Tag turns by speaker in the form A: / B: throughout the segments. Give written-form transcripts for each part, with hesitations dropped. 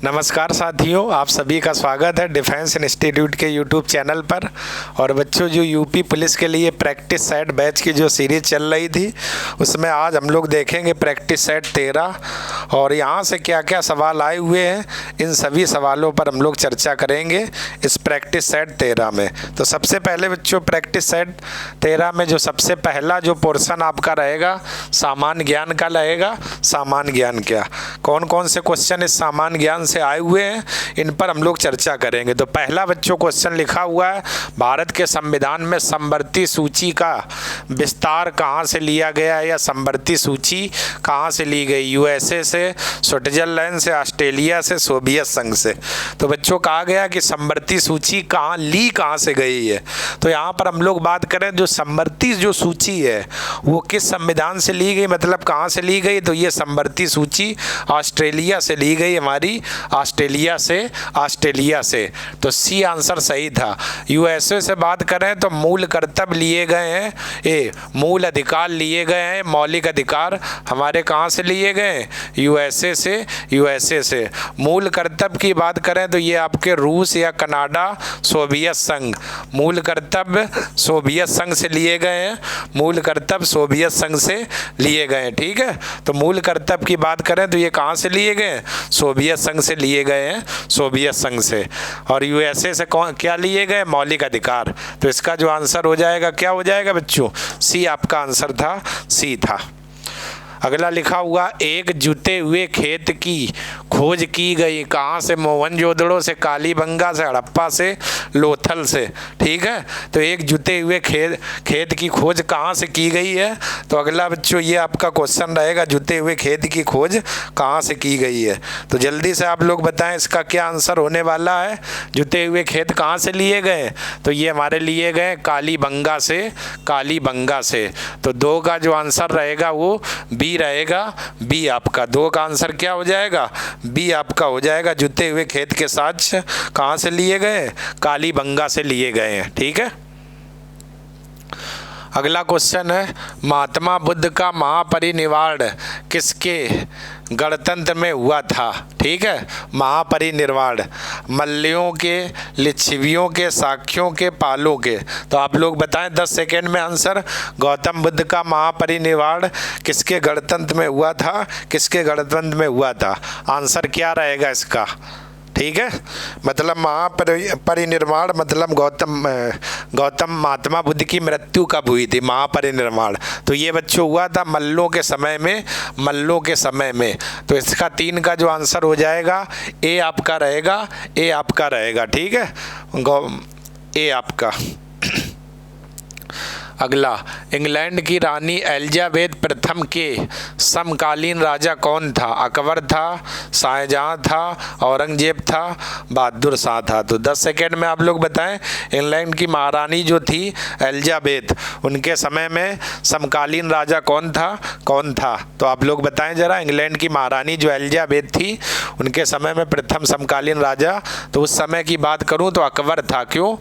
A: नमस्कार साथियों, आप सभी का स्वागत है डिफेंस इंस्टीट्यूट के यूट्यूब चैनल पर। और बच्चों, जो यूपी पुलिस के लिए प्रैक्टिस सेट बैच की जो सीरीज़ चल रही थी, उसमें आज हम लोग देखेंगे प्रैक्टिस सेट 13 और यहाँ से क्या क्या सवाल आए हुए हैं, इन सभी सवालों पर हम लोग चर्चा करेंगे इस प्रैक्टिस सेट 13 में। तो सबसे पहले बच्चों, प्रैक्टिस सेट 13 में जो सबसे पहला जो पोर्शन आपका रहेगा सामान्य ज्ञान का रहेगा। सामान्य ज्ञान क्या, कौन कौन से क्वेश्चन इस सामान्य ज्ञान से आए हुए हैं, इन पर हम लोग चर्चा करेंगे। तो पहला बच्चों क्वेश्चन लिखा हुआ है, भारत के संविधान में समवर्ती सूची का विस्तार कहाँ से लिया गया है, या समवर्ती सूची कहाँ से ली गई? यूएसए से, स्विट्जरलैंड से, ऑस्ट्रेलिया से, सोवियत संघ से। तो बच्चों कहा गया कि समवर्ती सूची कहाँ से गई है। तो यहाँ पर हम लोग बात करें, जो समवर्ती जो सूची है वो किस संविधान से ली गई, मतलब कहाँ से ली गई? तो ये समवर्ती सूची ऑस्ट्रेलिया से ली गई, हमारी ऑस्ट्रेलिया से। तो सी आंसर सही था। यूएसए से बात करें तो मूल कर्तव्य लिए गए हैं, मूल अधिकार लिए गए हैं, मौलिक अधिकार हमारे कहाँ से लिए गए? यूएसए से। मूल कर्तव्य की बात करें तो ये आपके रूस या कनाडा, सोवियत संघ। मूल कर्तव्य सोवियत संघ से लिए गए हैं, मूल कर्तव्य सोवियत संघ से लिए गए हैं। ठीक है, तो मूल कर्तव्य की बात करें तो ये कहाँ से लिए गए? सोवियत संघ से लिए गए हैं, सोवियत संघ से। और यूएसए से क्या लिए गए? मौलिक अधिकार। तो इसका जो आंसर हो जाएगा, क्या हो जाएगा बच्चों? सी आपका आंसर था, सी था। अगला लिखा हुआ, एक जुते हुए खेत की खोज की गई कहाँ से? मोहनजोदड़ो से, कालीबंगा से, हड़प्पा से, लोथल से। ठीक है, तो एक जुते हुए खेत की खोज कहाँ से की गई है? तो अगला बच्चों ये आपका क्वेश्चन रहेगा, जुते हुए खेत की खोज कहाँ से की गई है। तो जल्दी से आप लोग बताएं इसका क्या आंसर होने वाला है। जुते हुए खेत कहाँ से लिए गए? तो ये हमारे लिए गए कालीबंगा से। तो 2 का जो आंसर रहेगा वो बी रहेगा, बी आपका। 2 का आंसर क्या हो जाएगा? बी आपका हो जाएगा। जुते हुए खेत के साथ कहाँ से लिए गए? कालीबंगा से लिए गए हैं। ठीक है, अगला क्वेश्चन है, महात्मा बुद्ध का महापरिनिर्वाण किसके गणतंत्र में हुआ था? ठीक है, महापरिनिर्वाण मल्लियों के, लिच्छवियों के, साक्यों के, पालों के। तो आप लोग बताएं 10 सेकेंड में आंसर। गौतम बुद्ध का महापरिनिर्वाण किसके गणतंत्र में हुआ था? किसके गणतंत्र में हुआ था? आंसर क्या रहेगा इसका? ठीक है, मतलब महापरिनिर्वाण मतलब गौतम महात्मा बुद्ध की मृत्यु कब हुई थी? महापरिनिर्वाण। तो ये बच्चों हुआ था मल्लों के समय में। तो इसका 3 का जो आंसर हो जाएगा ए आपका रहेगा। ठीक है, ए आपका। अगला, इंग्लैंड की रानी एलिजाबेथ प्रथम के समकालीन राजा कौन था? अकबर था, शाहजहां था, औरंगजेब था, बहादुर शाह था। तो 10 सेकेंड में आप लोग बताएं, इंग्लैंड की महारानी जो थी एलिजाबेथ, उनके समय में समकालीन राजा कौन था? तो आप लोग बताएं जरा, इंग्लैंड की महारानी जो एलिजाबेथ थी, उनके समय में प्रथम समकालीन राजा, तो उस समय की बात करूं तो अकबर था। क्यों?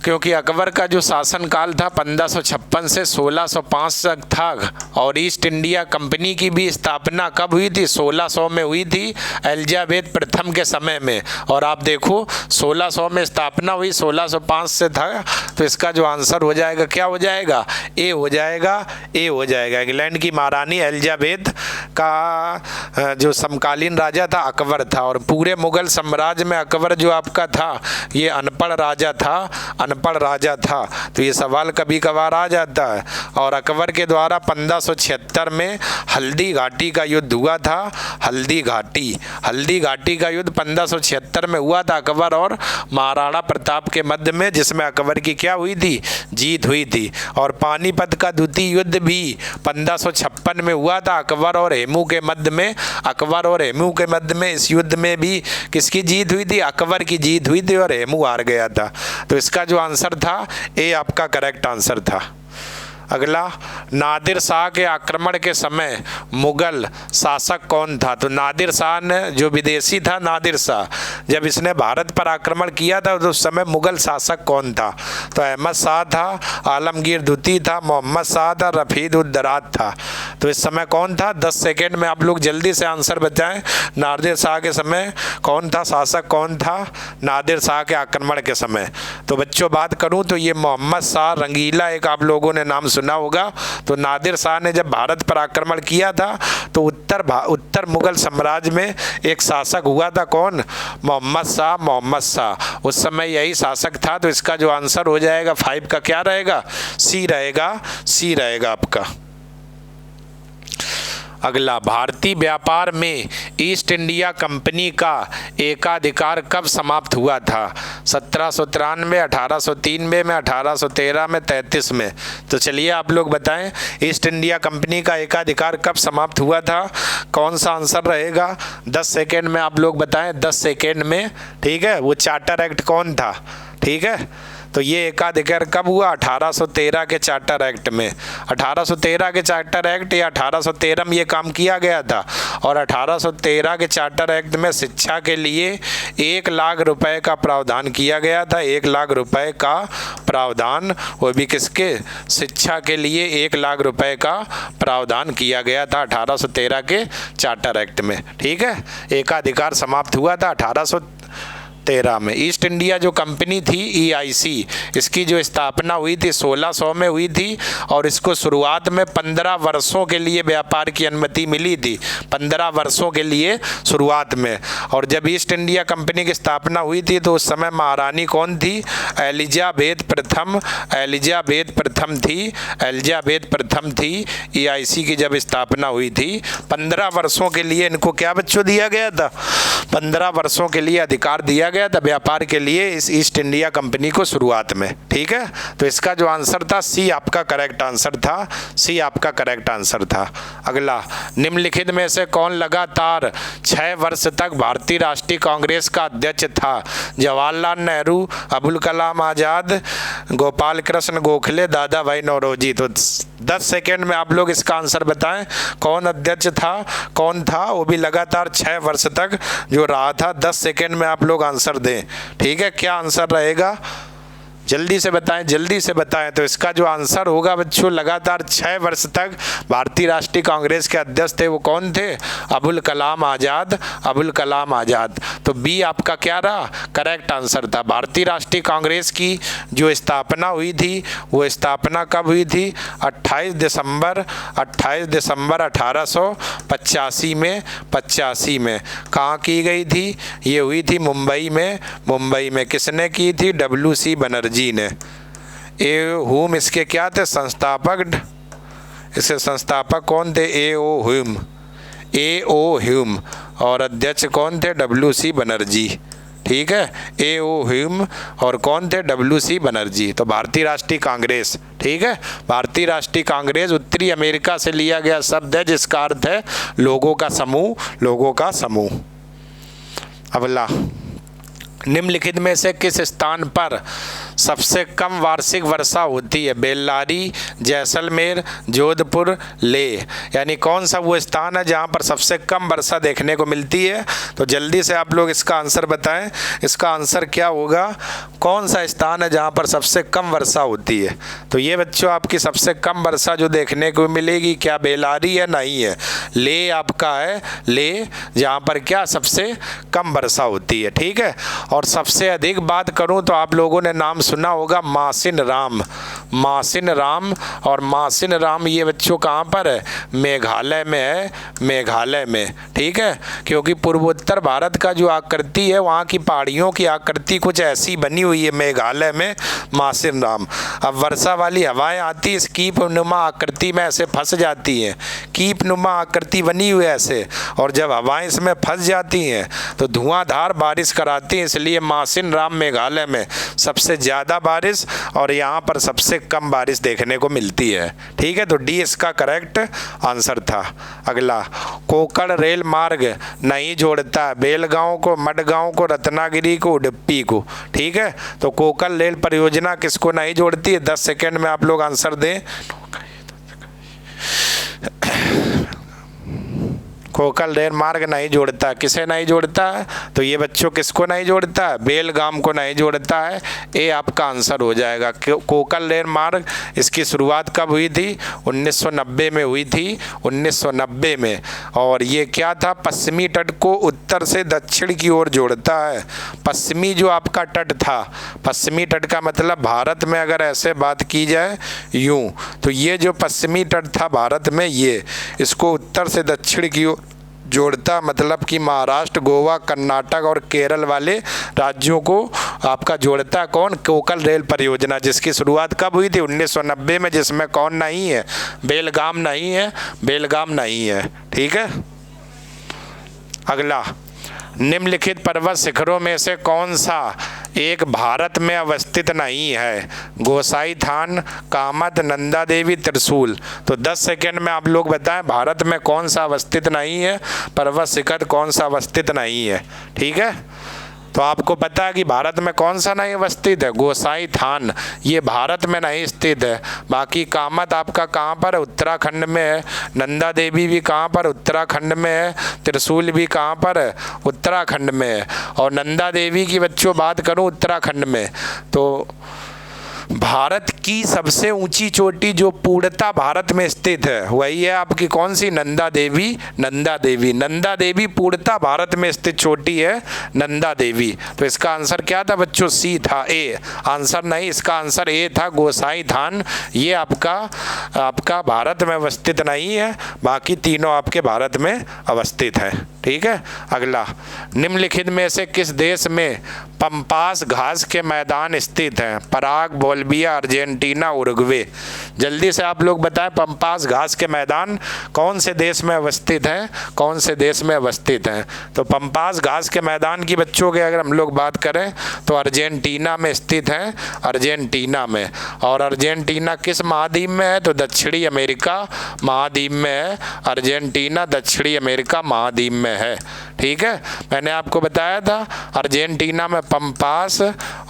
A: क्योंकि अकबर का जो शासनकाल था 1556 से 1605 तक था, और ईस्ट इंडिया कंपनी की भी स्थापना कब हुई थी? 1600 में हुई थी, एलिजाबेथ प्रथम के समय में। और आप देखो 1600 में स्थापना हुई, 1605 से था। तो इसका जो आंसर हो जाएगा, क्या हो जाएगा? ए हो जाएगा। इंग्लैंड की महारानी एलिजाबेथ का जो समकालीन राजा था अकबर था। और पूरे मुगल साम्राज्य में अकबर जो आपका था, ये अनपढ़ राजा था। तो ये सवाल कभी कभार आ जाता है। और अकबर के द्वारा 1576 में हल्दी घाटी का युद्ध हुआ था। हल्दी घाटी का युद्ध 1576 में हुआ था, अकबर और महाराणा प्रताप के मध्य में, जिसमें अकबर की क्या हुई थी? जीत हुई थी। और पानीपत का द्वितीय युद्ध भी 1556 में हुआ था, अकबर और हेमू के मध्य में। इस युद्ध में भी किसकी जीत हुई थी? अकबर की जीत हुई थी और हेमू हार गया था। तो इसका जो आंसर था ए आपका करेक्ट आंसर था। अगला, नादिर शाह के आक्रमण के समय मुगल शासक कौन था? तो नादिर शाह ने, जो विदेशी था नादिर शाह, जब इसने भारत पर आक्रमण किया था तो उस समय मुगल शासक कौन था? तो अहमद शाह था, आलमगीर द्वितीय था, मोहम्मद शाह था, रफीद उद दराज था। तो इस समय कौन था? 10 सेकेंड में आप लोग जल्दी से आंसर बताएं। नादिर शाह के समय कौन था शासक? कौन था? नादिर शाह के आक्रमण के समय। तो बच्चों बात करूं तो ये मोहम्मद शाह रंगीला एक आप लोगों ने नाम सुना होगा। तो नादिर शाह ने जब भारत पर आक्रमण किया था तो उत्तर मुगल साम्राज्य में एक शासक हुआ था, कौन? मोहम्मद शाह। मोहम्मद शाह उस समय यही शासक था। तो इसका जो आंसर हो जाएगा 5 का क्या रहेगा? सी रहेगा। सी रहेगा आपका। अगला, भारतीय व्यापार में ईस्ट इंडिया कंपनी का एकाधिकार कब समाप्त हुआ था? 1793, 1803 में, 1813 में, 33 में। तो चलिए आप लोग बताएं, ईस्ट इंडिया कंपनी का एकाधिकार कब समाप्त हुआ था? कौन सा आंसर रहेगा? 10 सेकेंड में आप लोग बताएं, 10 सेकेंड में। ठीक है, वो चार्टर एक्ट कौन था? ठीक है, तो ये एकाधिकार कब हुआ? 1813 के चार्टर एक्ट में। 1813 के चार्टर एक्ट या 1813 में ये काम किया गया था। और 1813 के चार्टर एक्ट में शिक्षा के लिए 1 लाख रुपए का प्रावधान किया गया था। 1 लाख रुपए का प्रावधान, वो भी किसके? शिक्षा के लिए 1 लाख रुपए का प्रावधान किया गया था 1813 के चार्टर एक्ट में। ठीक है, एकाधिकार समाप्त हुआ था 1813 में। ईस्ट इंडिया जो कंपनी थी EIC, इसकी जो स्थापना हुई थी 1600 में हुई थी और इसको शुरुआत में 15 वर्षों के लिए व्यापार की अनुमति मिली थी। 15 वर्षों के लिए शुरुआत में। और जब ईस्ट इंडिया कंपनी की स्थापना हुई थी तो उस समय महारानी कौन थी? एलिजाबेथ प्रथम। एलिजाबेथ प्रथम थी। एलिजाबेथ प्रथम थी। EIC की जब स्थापना हुई थी 15 वर्षों के लिए इनको क्या बच्चों दिया गया था? 15 वर्षों के लिए अधिकार दिया गया था व्यापार के लिए इस ईस्ट इंडिया कंपनी को शुरुआत में। ठीक है, तो इसका जो आंसर था सी आपका करेक्ट आंसर था। सी आपका करेक्ट आंसर था। अगला, निम्नलिखित में से कौन लगातार 6 वर्ष तक भारतीय राष्ट्रीय कांग्रेस का अध्यक्ष था? जवाहरलाल नेहरू, अबुल कलाम आजाद, गोपाल कृष्ण गोखले, दादा भाई नौरोजी। तो 10 सेकेंड में आप लोग इसका आंसर बताएं, कौन अध्यक्ष था? कौन था? वो भी लगातार 6 वर्ष तक जो रहा था। 10 सेकेंड में आप लोग आंसर दें। ठीक है, क्या आंसर रहेगा? जल्दी से बताएं, जल्दी से बताएं। तो इसका जो आंसर होगा बच्चों, लगातार 6 वर्ष तक भारतीय राष्ट्रीय कांग्रेस के अध्यक्ष थे, वो कौन थे? अबुल कलाम आजाद। अबुल कलाम आजाद। तो बी आपका क्या रहा? करेक्ट आंसर था। भारतीय राष्ट्रीय कांग्रेस की जो स्थापना हुई थी वो स्थापना कब हुई थी? 28 दिसंबर 1885 में। 85 में कहाँ की गई थी? ये हुई थी मुंबई में। मुंबई में किसने की थी? WC बनर्जी ने। हुम इसके क्या थे? संस्थापक। इसके संस्थापक कौन थे? A.O. ह्यूम। और अध्यक्ष कौन थे? WC बनर्जी। ठीक है, A.O. ह्यूम और कौन थे? WC बनर्जी। तो भारतीय राष्ट्रीय कांग्रेस। ठीक है, भारतीय राष्ट्रीय कांग्रेस उत्तरी अमेरिका से लिया गया शब्द है जिसका अर्थ है लोगों का समूह। लोगों का समूह। अगला, निम्नलिखित में से किस स्थान पर सबसे कम वार्षिक वर्षा होती है? बेल्लारी, जैसलमेर, जोधपुर, लेह। यानी कौन सा वो स्थान है जहाँ पर सबसे कम वर्षा देखने को मिलती है? तो जल्दी से आप लोग इसका आंसर बताएं। इसका आंसर क्या होगा? कौन सा स्थान है जहाँ पर सबसे कम वर्षा होती है? तो ये बच्चों आपकी सबसे कम वर्षा जो देखने को मिलेगी, क्या बेल्लारी है? नहीं है, लेह आपका है। लेह, जहाँ पर क्या सबसे कम वर्षा होती है। ठीक है, और सबसे अधिक बात करूं तो आप लोगों ने नाम सुना होगा मासिन राम। मासिन राम। और मासिन राम ये बच्चों कहाँ पर है? मेघालय में है। मेघालय में। ठीक है, क्योंकि पूर्वोत्तर भारत का जो आकृति है वहाँ की पहाड़ियों की आकृति कुछ ऐसी बनी हुई है मेघालय में, मासिन राम। अब वर्षा वाली हवाएं आती इस कीप नुमा आकृति में ऐसे फंस जाती हैं। कीप नुमा आकृति बनी हुई है ऐसे, और जब हवाएं इसमें फंस जाती हैं तो धुआंधार बारिश कराती हैं। इसलिए मासिन राम मेघालय में सबसे ज़्यादा बारिश और यहाँ पर सबसे कम बारिश देखने को मिलती है। ठीक है, तो डी इसका करेक्ट आंसर था। अगला, कोकण रेल मार्ग नहीं जोड़ता बेलगांव को, मडगांव को, रत्नागिरी को, उडुपी को। ठीक है, तो कोकण रेल परियोजना किसको नहीं जोड़ती है? 10 सेकेंड में आप लोग आंसर दें। कोकल रेल मार्ग नहीं जोड़ता। किसे नहीं जोड़ता है? तो ये बच्चों किसको नहीं जोड़ता है? बेलगाम को नहीं जोड़ता है। ये आपका आंसर हो जाएगा। कोकल रेल मार्ग इसकी शुरुआत कब हुई थी? 1990 में हुई थी, 1990 में। और ये क्या था? पश्चिमी तट को उत्तर से दक्षिण की ओर जोड़ता है। पश्चिमी जो आपका तट था, पश्चिमी तट का मतलब भारत में अगर ऐसे बात की जाए यूं, तो ये जो पश्चिमी तट था भारत में, ये इसको उत्तर से दक्षिण की ओर जोड़ता, मतलब कि महाराष्ट्र, गोवा, कर्नाटक और केरल वाले राज्यों को आपका जोड़ता कौन? कोकल रेल परियोजना, जिसकी शुरुआत कब हुई थी? 1990 में, जिसमें कौन नहीं है? बेलगाम नहीं है, बेलगाम नहीं है। ठीक है। अगला, निम्नलिखित पर्वत शिखरों में से कौन सा एक भारत में अवस्थित नहीं है? गोसाई-थान, कामत, नंदा देवी, त्रिशूल। तो 10 सेकेंड में आप लोग बताएं भारत में कौन सा अवस्थित नहीं है, पर्वत शिखर कौन सा अवस्थित नहीं है। ठीक है। तो आपको पता है कि भारत में कौन सा नहीं अवस्थित है? गोसाई-थान, ये भारत में नहीं स्थित है। बाकी कामत आपका कहाँ पर है? उत्तराखंड में है। नंदा देवी भी कहाँ पर? उत्तराखंड में है। त्रिशूल भी कहाँ पर है? उत्तराखंड में है। और नंदा देवी की बच्चों बात करूँ उत्तराखंड में, तो भारत की सबसे ऊंची चोटी जो पूर्णतः भारत में स्थित है वही है आपकी कौन सी? नंदा देवी। नंदा देवी, नंदा देवी पूर्णतः भारत में स्थित चोटी है, नंदा देवी। तो इसका आंसर क्या था बच्चों? सी था, ए। आंसर नहीं, इसका आंसर ए था, गोसाई-थान। ये आपका भारत में अवस्थित नहीं है, बाकी तीनों आपके भारत में अवस्थित है। ठीक है। अगला, निम्नलिखित में से किस देश में पंपास घास के मैदान स्थित हैं? पराग, बोलिविया, अर्जेंटीना, उरुग्वे। जल्दी से आप लोग बताएं, पंपास घास के मैदान कौन से देश में अवस्थित हैं? कौन से देश में अवस्थित हैं? तो पंपास घास के मैदान की बच्चों की अगर हम लोग बात करें तो अर्जेंटीना में स्थित हैं, अर्जेंटीना में। और अर्जेंटीना किस महाद्वीप में है? तो दक्षिणी अमेरिका महाद्वीप में है। अर्जेंटीना दक्षिणी अमेरिका महाद्वीप में है। ठीक है। मैंने आपको बताया था अर्जेंटीना में पंपास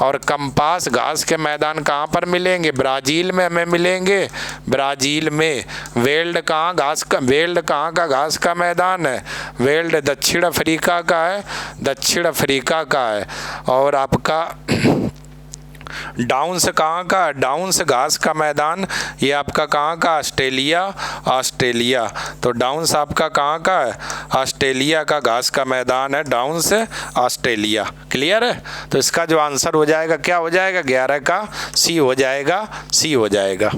A: और कंपास घास के मैदान कहाँ पर मिलेंगे? ब्राज़ील में हमें मिलेंगे, ब्राज़ील में। वेल्ड कहाँ का घास का मैदान है? वेल्ड दक्षिण अफ्रीका का है, दक्षिण अफ्रीका का है। और आपका डाउन्स कहाँ का? डाउन्स घास का मैदान ये आपका कहाँ का? Australia, Australia. तो डाउन्स आपका कहाँ का है? ऑस्ट्रेलिया का घास का मैदान है डाउन्स, ऑस्ट्रेलिया। क्लियर है। तो इसका जो आंसर हो जाएगा क्या हो जाएगा? 11 का सी हो जाएगा, सी हो जाएगा।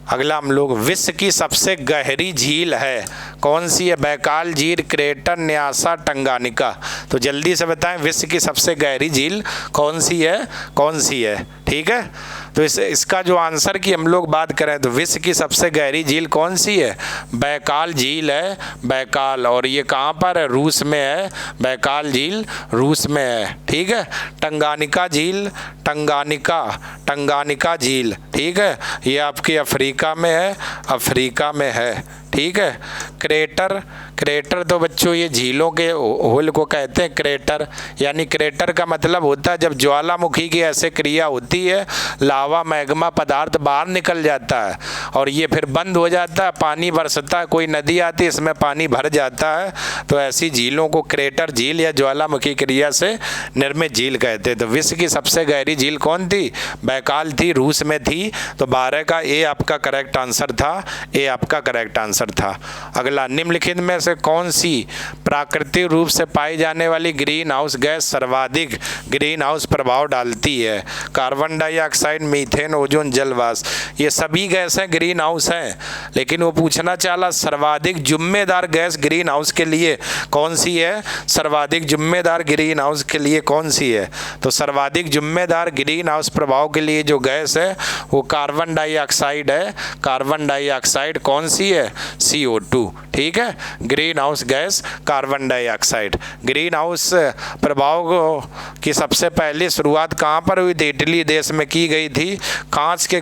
A: अगला हम लोग, विश्व की सबसे गहरी झील है कौन सी है? बैकाल झील, क्रेटर, न्यासा, टंगानिका। तो जल्दी से बताएं विश्व की सबसे गहरी झील कौन सी है? कौन सी है? ठीक है। तो इसका जो आंसर की हम लोग बात करें तो विश्व की सबसे गहरी झील कौन सी है? बैकाल झील है, बैकाल। और ये कहाँ पर है? रूस में है। बैकाल झील रूस में है। ठीक है। टंगानिका झील, टंगानिका झील, ठीक है, ये आपकी अफ्रीका में है, अफ्रीका में है। ठीक है। क्रेटर, क्रेटर तो बच्चों ये झीलों के होल को कहते हैं क्रेटर। यानी क्रेटर का मतलब होता है जब ज्वालामुखी की ऐसे क्रिया होती है, लावा मैग्मा पदार्थ बाहर निकल जाता है और ये फिर बंद हो जाता है, पानी बरसता है, कोई नदी आती है इसमें पानी भर जाता है, तो ऐसी झीलों को क्रेटर झील या ज्वालामुखी क्रिया से निर्मित झील कहते हैं। तो विश्व की सबसे गहरी झील कौन थी? बैकाल थी, रूस में थी। तो 12 का ए आपका करेक्ट आंसर था, ए आपका करेक्ट आंसर था। अगला, निम्नलिखित में से कौन सी प्राकृतिक रूप से पाई जाने वाली ग्रीन हाउस गैस सर्वाधिक ग्रीन हाउस प्रभाव डालती है? कार्बन डाइऑक्साइड, मीथेन, ओजोन, जलवाष्प। ये सभी गैसें ग्रीन हाउस हैं, लेकिन वो पूछना चाहा सर्वाधिक जिम्मेदार गैस ग्रीन हाउस के लिए कौन सी है? सर्वाधिक जिम्मेदार ग्रीन हाउस के लिए कौन सी है? तो सर्वाधिक जिम्मेदार ग्रीन हाउस प्रभाव के लिए जो गैस है वो कार्बन डाइऑक्साइड है। कार्बन डाइऑक्साइड कौन सी है? CO2। ठीक है। Green house gas carbon dioxide. Green house प्रभाव की सबसे पहली शुरुआत कहाँ पर हुई थी? इटली देश में की गई थी। कांच के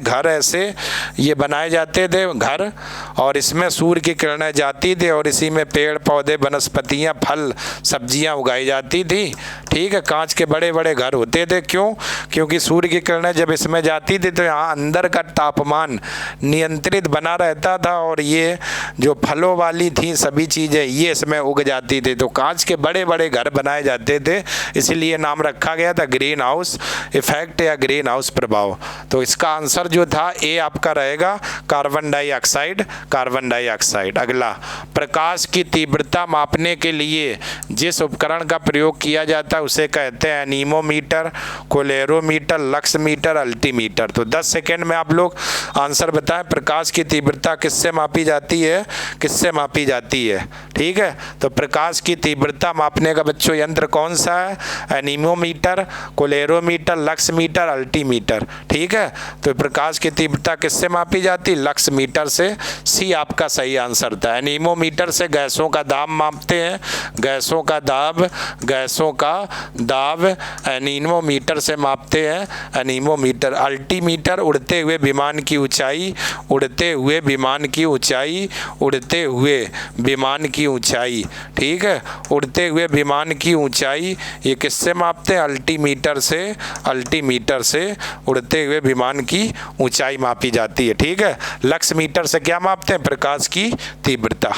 A: घर ऐसे ये बनाए जाते थे घर, और इसमें सूर्य की किरणें जाती थी और इसी में पेड़ पौधे, वनस्पतियाँ, फल, सब्जियाँ उगाई जाती थी। ठीक है। कांच के बड़े बड़े घर होते थे। क्यों? क्योंकि सूर्य की किरणें जब इसमें जाती थी तो यहाँ अंदर का तापमान नियंत्रित बना रहता था और ये जो फलों वाली थी सभी चीज़ें ये इसमें उग जाती थी। तो कांच के बड़े बड़े घर बनाए जाते थे, इसीलिए नाम रखा गया था ग्रीन हाउस इफेक्ट या ग्रीन हाउस प्रभाव। तो इसका आंसर जो था ए आपका रहेगा कार्बन डाइऑक्साइड, कार्बन डाइऑक्साइड। अगला, प्रकाश की तीव्रता मापने के लिए जिस उपकरण का प्रयोग किया जाता है उसे कहते हैं anemometer, colorimeter, lux meter, altimeter. तो 10 सेकेंड में आप लोग आंसर बताएं, प्रकाश की तीव्रता किससे मापी जाती है, किससे मापी जाती है? ठीक है, तो प्रकाश की तीव्रता मापने का बच्चों यंत्र कौन सा है? Anemometer, colorimeter, lux meter, altimeter. ठीक है, तो प्रकाश की तीव्रता किससे मापी जाती? लक्स मीटर से। सी आपका सही आंसर था। एनीमोमीटर से गैसों का दाब मापते हैं, गैसों का दाब, गैसों का दाब एनीमोमीटर से मापते हैं, एनीमोमीटर। अल्टीमीटर उड़ते हुए विमान की ऊंचाई, उड़ते हुए विमान की ऊंचाई, उड़ते हुए विमान की ऊंचाई। ठीक है, उड़ते हुए विमान की ऊंचाई ये किससे मापते हैं? अल्टीमीटर से, अल्टीमीटर से उड़ते हुए विमान की ऊंचाई मापी जाती है। ठीक है, लक्स मीटर से क्या मापते हैं? प्रकाश की तीव्रता।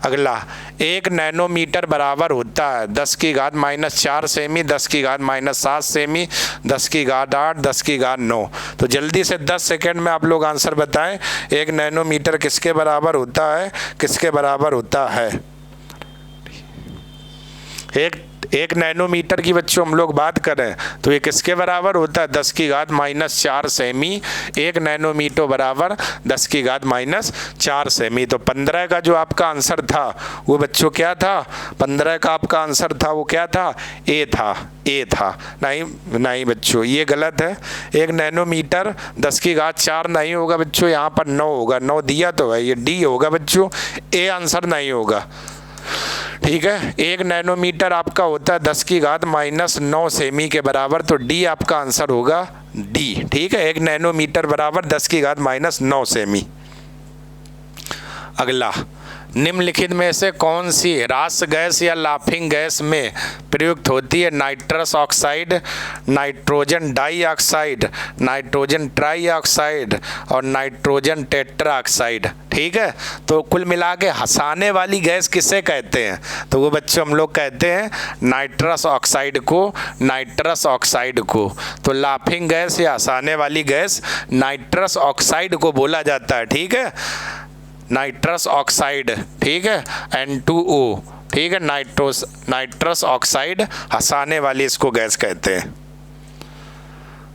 A: अगला, 1 नैनोमीटर बराबर होता है 10⁻⁻4 सेमी, 10⁻⁻7 सेमी, 10⁻8, 10⁻9। तो जल्दी से 10 सेकेंड में आप लोग आंसर बताएं, 1 नैनोमीटर किसके बराबर होता है, किसके बराबर होता है? एक नैनोमीटर की बच्चों हम लोग बात करें तो ये किसके बराबर होता है? 10⁻⁻4 सेमी। 1 नैनोमीटर बराबर 10⁻⁻4 सेमी। तो 15 का जो आपका आंसर था वो बच्चों क्या था? 15 का आपका आंसर था वो क्या था? ए था, ए था। नहीं नहीं बच्चों, ये गलत है। 1 नैनोमीटर 10⁻4 नहीं होगा बच्चों, यहाँ पर 9 होगा। 9 दिया तो है, ये डी होगा बच्चों, ए आंसर नहीं होगा। ठीक है, 1 नैनोमीटर आपका होता है 10⁻⁻9 सेमी के बराबर, तो डी आपका आंसर होगा, डी। ठीक है, 1 नैनोमीटर बराबर 10⁻�9 सेमी। अगला, निम्नलिखित में से कौन सी ह्रास गैस या लाफिंग गैस में प्रयुक्त होती है? Nitrous oxide, nitrogen dioxide, nitrogen trioxide और नाइट्रोजन टेट्राऑक्साइड। ठीक है, तो कुल मिला के हंसाने वाली गैस किसे कहते हैं? तो वो बच्चों हम लोग कहते हैं नाइट्रस ऑक्साइड को, नाइट्रस ऑक्साइड को। तो लाफिंग गैस या हंसाने वाली गैस नाइट्रस ऑक्साइड को बोला जाता है। ठीक है, नाइट्रस ऑक्साइड। ठीक है, N2O। ठीक है, नाइट्रस ऑक्साइड हंसाने वाली इसको गैस कहते हैं।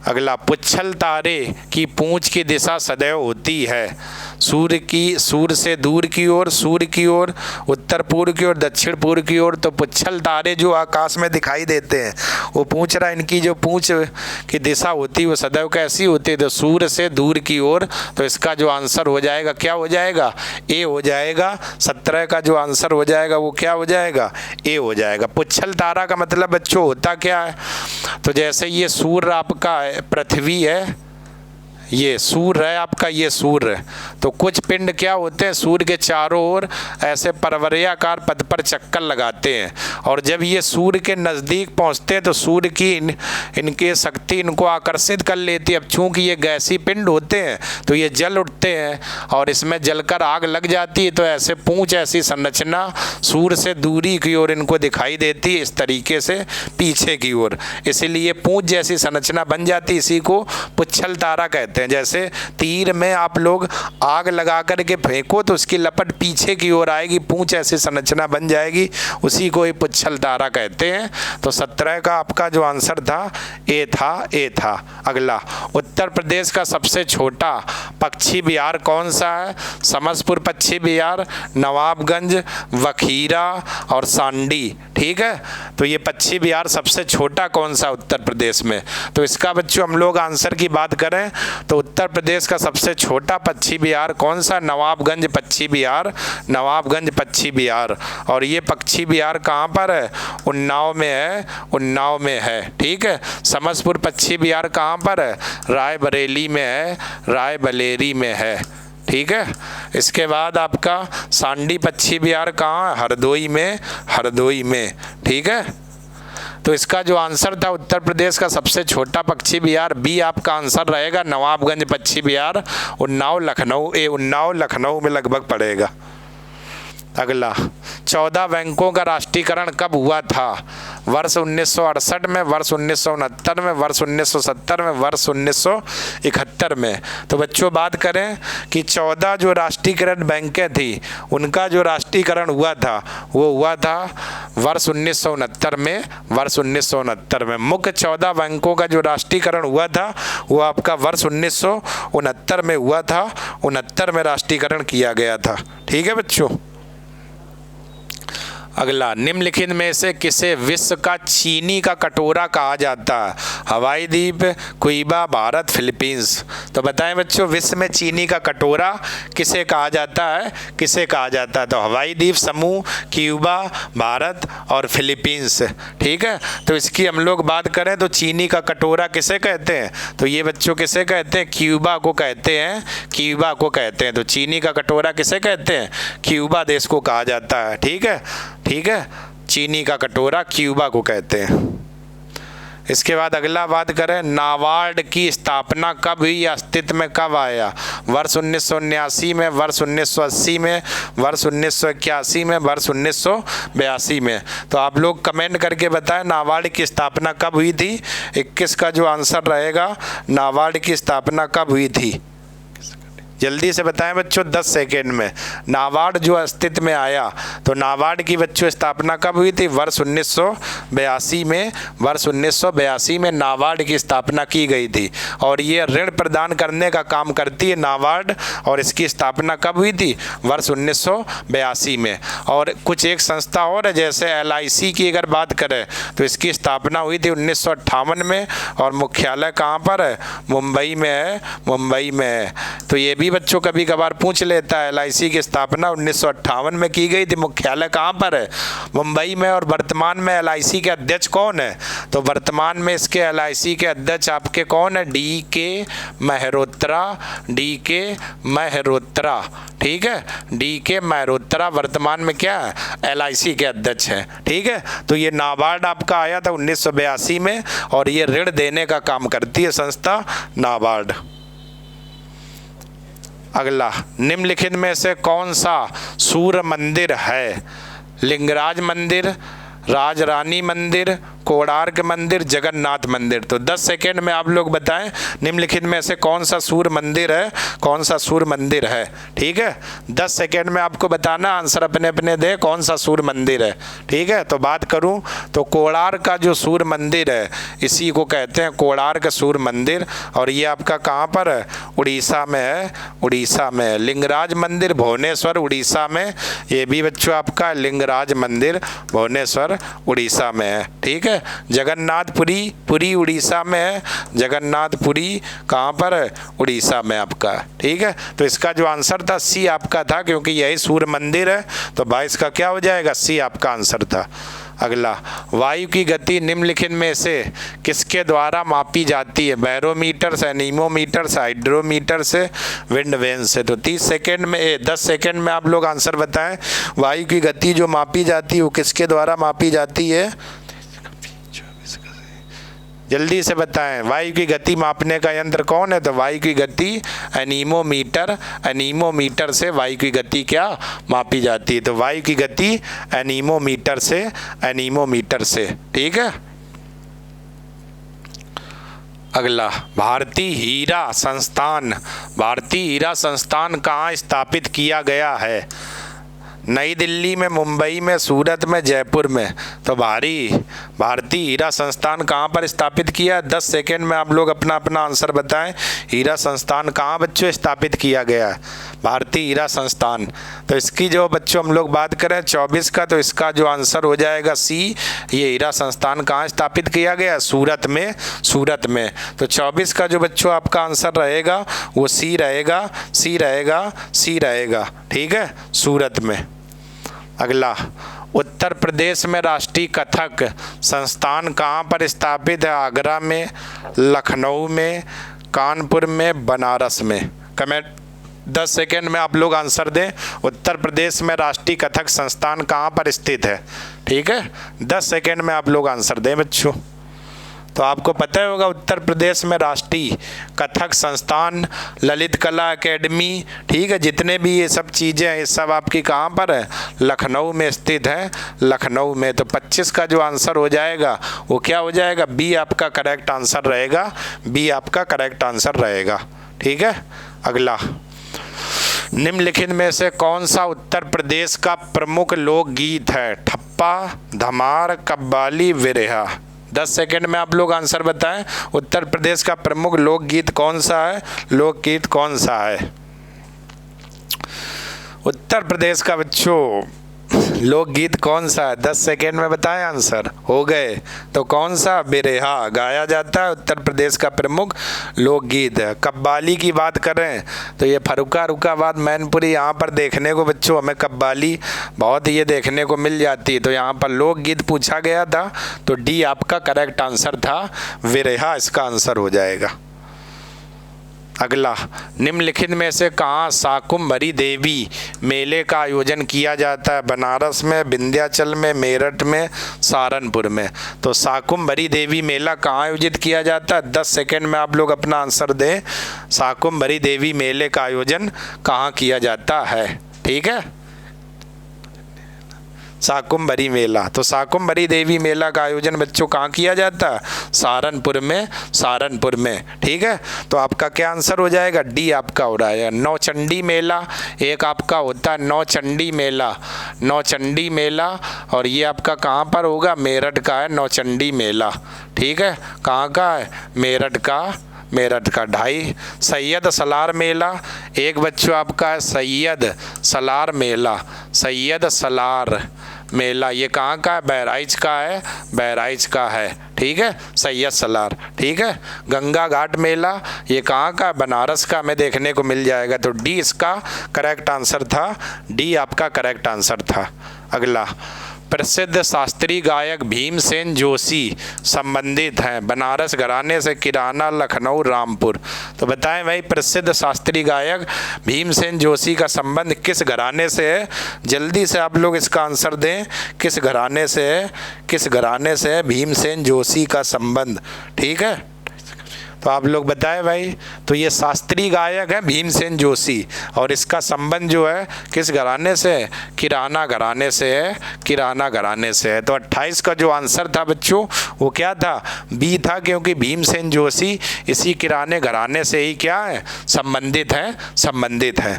A: अगला, पुच्छल तारे की पूंछ की दिशा सदैव होती है सूर्य से दूर की ओर, सूर्य की ओर, उत्तर पूर्व की ओर, दक्षिण पूर्व की ओर। तो पुच्छल तारे जो आकाश में दिखाई देते हैं वो पूछ रहा है, इनकी जो पूंछ की दिशा होती है वो सदैव कैसी होती है? तो सूर्य से दूर की ओर। तो इसका जो आंसर हो जाएगा क्या हो जाएगा? ए हो जाएगा। 17 का जो आंसर हो जाएगा वो क्या हो जाएगा? ए हो जाएगा। पुच्छल तारा का मतलब बच्चों होता क्या है? तो जैसे ये सूर्य आपका पृथ्वी है, ये सूर्य है आपका, ये सूर्य। तो कुछ पिंड क्या होते हैं सूर्य के चारों ओर ऐसे परवलयाकार पथ पर चक्कर लगाते हैं, और जब ये सूर्य के नज़दीक पहुंचते हैं तो सूर्य की इनके शक्ति इनको आकर्षित कर लेती है। अब चूंकि ये गैसी पिंड होते हैं तो ये जल उठते हैं और इसमें जलकर आग लग जाती है, तो ऐसे पूंछ ऐसी संरचना सूर्य से दूरी की ओर इनको दिखाई देती है, इस तरीके से पीछे की ओर, इसीलिए पूंछ जैसी संरचना बन जाती है। इसी को पुच्छल तारा कहते हैं। जैसे तीर में आप लोग आग लगा करके फेंको तो उसकी लपट पीछे की ओर आएगी, पूंछ ऐसी संरचना बन जाएगी, उसी को ही पुच्छल तारा कहते हैं। तो 17 का आपका जो आंसर था ए था, ए था। अगला, उत्तर प्रदेश का सबसे छोटा पक्षी विहार कौन सा है? समसपुर पक्षी विहार, नवाबगंज, वखीरा और सांडी। ठीक है, तो ये पक्षी विहार सबसे छोटा कौन सा उत्तर प्रदेश में? तो इसका बच्चों हम लोग आंसर की बात करें तो उत्तर प्रदेश का सबसे छोटा पक्षी विहार कौन सा? नवाबगंज पक्षी विहार, नवाबगंज पक्षी विहार। और ये पक्षी विहार कहाँ पर है? उन्नाव में है, उन्नाव में है। ठीक है, समसपुर पक्षी विहार कहाँ पर है? रायबरेली में है, रायबरेली में है। ठीक है, इसके बाद आपका सांडी पक्षी विहार कहाँ है? हरदोई में, हरदोई में। ठीक है, तो इसका जो आंसर था उत्तर प्रदेश का सबसे छोटा पक्षी विहार बी आपका आंसर रहेगा नवाबगंज पक्षी विहार, उन्नाव लखनऊ में लगभग पड़ेगा। अगला 14 बैंकों का राष्ट्रीयकरण कब हुआ था? वर्ष 1968 में, वर्ष 1969 में, वर्ष 1970 में, वर्ष 1971 में। तो बच्चों बात करें कि 14 जो राष्ट्रीयकृत बैंकें थी उनका जो राष्ट्रीयकरण हुआ था वो हुआ था वर्ष 1969 में, वर्ष 1969 में। मुख्य 14 बैंकों का जो राष्ट्रीयकरण हुआ था वो आपका वर्ष 1969 में हुआ था, 69 में राष्ट्रीयकरण किया गया था। ठीक है बच्चों। अगला, निम्नलिखित में से किसे विश्व का चीनी का कटोरा कहा जाता है? हवाई द्वीप, क्यूबा, भारत, फिलीपींस। तो बताएं बच्चों, विश्व में चीनी का कटोरा किसे कहा जाता है? किसे कहा जाता है? तो हवाई द्वीप समूह, क्यूबा, भारत और फिलीपींस। ठीक है, तो इसकी हम लोग बात करें तो चीनी का कटोरा किसे कहते हैं? तो ये बच्चों किसे कहते हैं? क्यूबा को कहते हैं, क्यूबा को कहते हैं। तो चीनी का कटोरा किसे कहते हैं? क्यूबा देश को कहा जाता है। ठीक है, ठीक है, चीनी का कटोरा क्यूबा को कहते हैं। इसके बाद अगला बात करें, नाबार्ड की स्थापना कब हुई या अस्तित्व में कब आया? वर्ष 1979 में, वर्ष 1980 में, वर्ष 1981 में, वर्ष 1982 में। तो आप लोग कमेंट करके बताएं नाबार्ड की स्थापना कब हुई थी। 21 का जो आंसर रहेगा, नाबार्ड की स्थापना कब हुई थी? जल्दी से बताएं बच्चों, 10 सेकेंड में। नाबार्ड जो अस्तित्व में आया, तो नाबार्ड की बच्चों स्थापना कब हुई थी? वर्ष 1982 में, वर्ष 1982 में नाबार्ड की स्थापना की गई थी। और ये ऋण प्रदान करने का काम करती है नाबार्ड, और इसकी स्थापना कब हुई थी? वर्ष 1982 में। और कुछ एक संस्था और है, जैसे LIC की अगर बात करें तो इसकी स्थापना हुई थी 1958 में, और मुख्यालय कहाँ पर है? मुंबई में है, मुंबई में है। तो ये भी बच्चों कभी कभार पूछ लेता है, LIC की स्थापना 1958 में की गई थी, मुख्यालय कहाँ पर है? मुंबई में। और वर्तमान में LIC के अध्यक्ष कौन है? तो वर्तमान में इसके LIC के अध्यक्ष आपके कौन है? DK Mehrotra, DK Mehrotra. ठीक है, DK मेहरोत्रा वर्तमान में क्या है? LIC के अध्यक्ष हैं। ठीक है, तो ये नाबार्ड आपका आया था 1982 में, और ये ऋण देने का काम करती है संस्था नाबार्ड। अगला, निम्नलिखित में से कौन सा सूर्य मंदिर है? लिंगराज मंदिर, राजरानी मंदिर, कोणार्क मंदिर, जगन्नाथ मंदिर। तो 10 सेकेंड में आप लोग बताएं निम्नलिखित में से कौन सा सूर्य मंदिर है, कौन सा सूर्य मंदिर है। ठीक है, 10 सेकेंड में आपको बताना, आंसर अपने अपने दे कौन सा सूर्य मंदिर है। ठीक है, तो बात करूं तो कोणार्क का जो सूर्य मंदिर है इसी को कहते हैं कोणार्क सूर्य मंदिर, और ये आपका कहाँ पर है? उड़ीसा में है, उड़ीसा में। लिंगराज मंदिर भुवनेश्वर उड़ीसा में, ये भी बच्चों आपका लिंगराज मंदिर भुवनेश्वर उड़ीसा में है। ठीक है, जगन्नाथपुरी, पुरी उड़ीसा में है, जगन्नाथपुरी कहाँ पर है? उड़ीसा में आपका। ठीक है, तो इसका जो आंसर था सी आपका था, क्योंकि यही सूर्य मंदिर है, तो 22 का क्या हो जाएगा? सी आपका आंसर था। अगला, वायु की गति निम्नलिखित में से किसके द्वारा मापी जाती है? बैरोमीटर से, एनीमोमीटर से, हाइड्रोमीटर से, विंड वेन से। तो 10 सेकेंड में आप लोग आंसर बताएं, वायु की गति जो मापी जाती है वो किसके द्वारा मापी जाती है? जल्दी से बताएं, वायु की गति मापने का यंत्र कौन है? तो वायु की गति एनीमोमीटर, एनीमोमीटर से वायु की गति क्या मापी जाती है? तो वायु की गति एनीमोमीटर से, एनीमोमीटर से। ठीक है, अगला, भारतीय हीरा संस्थान, भारतीय हीरा संस्थान कहाँ स्थापित किया गया है? नई दिल्ली में, मुंबई में, सूरत में, जयपुर में। तो भारतीय हीरा संस्थान कहाँ पर स्थापित किया? 10 सेकेंड में आप लोग अपना अपना आंसर बताएं, हीरा संस्थान कहाँ बच्चों स्थापित किया गया है? भारतीय हीरा संस्थान। तो इसकी जो बच्चों हम लोग बात करें 24 का, तो इसका जो आंसर हो जाएगा सी। ये हीरा संस्थान कहाँ स्थापित किया गया? सूरत में, सूरत में। तो 24 का जो बच्चों आपका आंसर रहेगा वो सी रहेगा, सी रहेगा, सी रहेगा। ठीक है, सूरत में। अगला, उत्तर प्रदेश में राष्ट्रीय कथक संस्थान कहाँ पर स्थापित है? आगरा में, लखनऊ में, कानपुर में, बनारस में। 10 सेकेंड में आप लोग आंसर दें। उत्तर प्रदेश में राष्ट्रीय कथक संस्थान कहाँ पर स्थित है? ठीक है, 10 सेकेंड में आप लोग आंसर दें बच्चों। तो आपको पता ही होगा उत्तर प्रदेश में राष्ट्रीय कथक संस्थान, ललित कला एकेडमी, ठीक है, जितने भी ये सब चीज़ें हैं ये सब आपकी कहाँ पर है? लखनऊ में स्थित है, लखनऊ में। तो 25 का जो आंसर हो जाएगा वो क्या हो जाएगा? बी आपका करेक्ट आंसर रहेगा, बी आपका करेक्ट आंसर रहेगा। ठीक है, अगला, निम्नलिखित में से कौन सा उत्तर प्रदेश का प्रमुख लोकगीत है? ठप्पा, धमार, कव्वाली, विरहा। 10 सेकेंड में आप लोग आंसर बताएं। उत्तर प्रदेश का प्रमुख लोकगीत कौन सा है? लोकगीत कौन सा है उत्तर प्रदेश का बच्चों? लोकगीत कौन सा है? 10 सेकेंड में बताएं आंसर। हो गए तो कौन सा? बिरहा गाया जाता है, उत्तर प्रदेश का प्रमुख लोकगीत है। कव्वाली की बात करें तो ये फर्रुखा रुखाबाद मैनपुरी, यहाँ पर देखने को बच्चों हमें कव्वाली बहुत ये देखने को मिल जाती है। तो यहाँ पर लोकगीत पूछा गया था तो डी आपका करेक्ट आंसर था, विरहा इसका आंसर हो जाएगा। अगला, निम्नलिखित में से कहाँ शाकुंभरी देवी मेले का आयोजन किया जाता है? बनारस में, विंध्याचल में, मेरठ में, सहारनपुर में। तो शाकुंभरी देवी मेला कहाँ आयोजित किया जाता है? 10 सेकेंड में आप लोग अपना आंसर दें। शाकुंभरी देवी मेले का आयोजन कहाँ किया जाता है? ठीक है, शाकुंभरी मेला। तो शाकुंभरी देवी मेला का आयोजन बच्चों कहाँ किया जाता है? सहारनपुर में, सहारनपुर में। ठीक है, तो आपका क्या आंसर हो जाएगा? डी आपका हो रहा है। नौचंडी मेला एक आपका होता है, नौचंडी मेला, नौचंडी मेला, और ये आपका कहाँ पर होगा? मेरठ का है नौचंडी मेला। ठीक है, कहाँ का है? मेरठ का, मेरठ का। 2.5 सैयद सलार मेला एक बच्चों आपका है, सैयद सलार मेला, सैयद सलार मेला, ये कहाँ का है? बहराइच का है, बहराइच का है। ठीक है, सैयद सलार। ठीक है, गंगा घाट मेला ये कहाँ का? बनारस का हमें देखने को मिल जाएगा। तो डी इसका करेक्ट आंसर था, डी आपका करेक्ट आंसर था। अगला, प्रसिद्ध शास्त्रीय गायक भीमसेन जोशी संबंधित हैं बनारस घराने से, किराना, लखनऊ, रामपुर। तो बताएं भाई, प्रसिद्ध शास्त्रीय गायक भीमसेन जोशी का संबंध किस घराने से है? जल्दी से आप लोग इसका आंसर दें, किस घराने से है? किस घराने से है भीमसेन जोशी का संबंध? ठीक है, तो आप लोग बताएं भाई। तो ये शास्त्रीय गायक है भीमसेन जोशी, और इसका संबंध जो है किस घराने से है? किराना घराने से है, किराना घराने से है। तो 28 का जो आंसर था बच्चों वो क्या था? बी था, क्योंकि भीमसेन जोशी इसी किराने घराने से ही क्या है? संबंधित है, संबंधित है।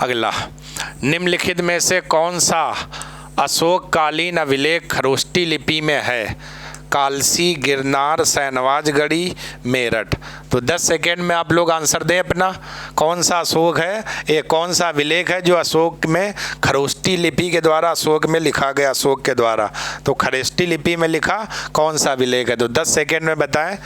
A: अगला, निम्नलिखित में से कौन सा अशोककालीन अभिलेख खरोष्टी लिपि में है? कालसी, गिरनार, सैनवाजगढ़ी, मेरठ। तो 10 सेकेंड में आप लोग आंसर दें अपना। कौन सा अशोक है? ये कौन सा अभिलेख है जो अशोक में खरोष्टी लिपि के द्वारा अशोक में लिखा गया, अशोक के द्वारा? तो खरोष्टी लिपि में लिखा कौन सा अभिलेख है? तो 10 सेकेंड में बताएं।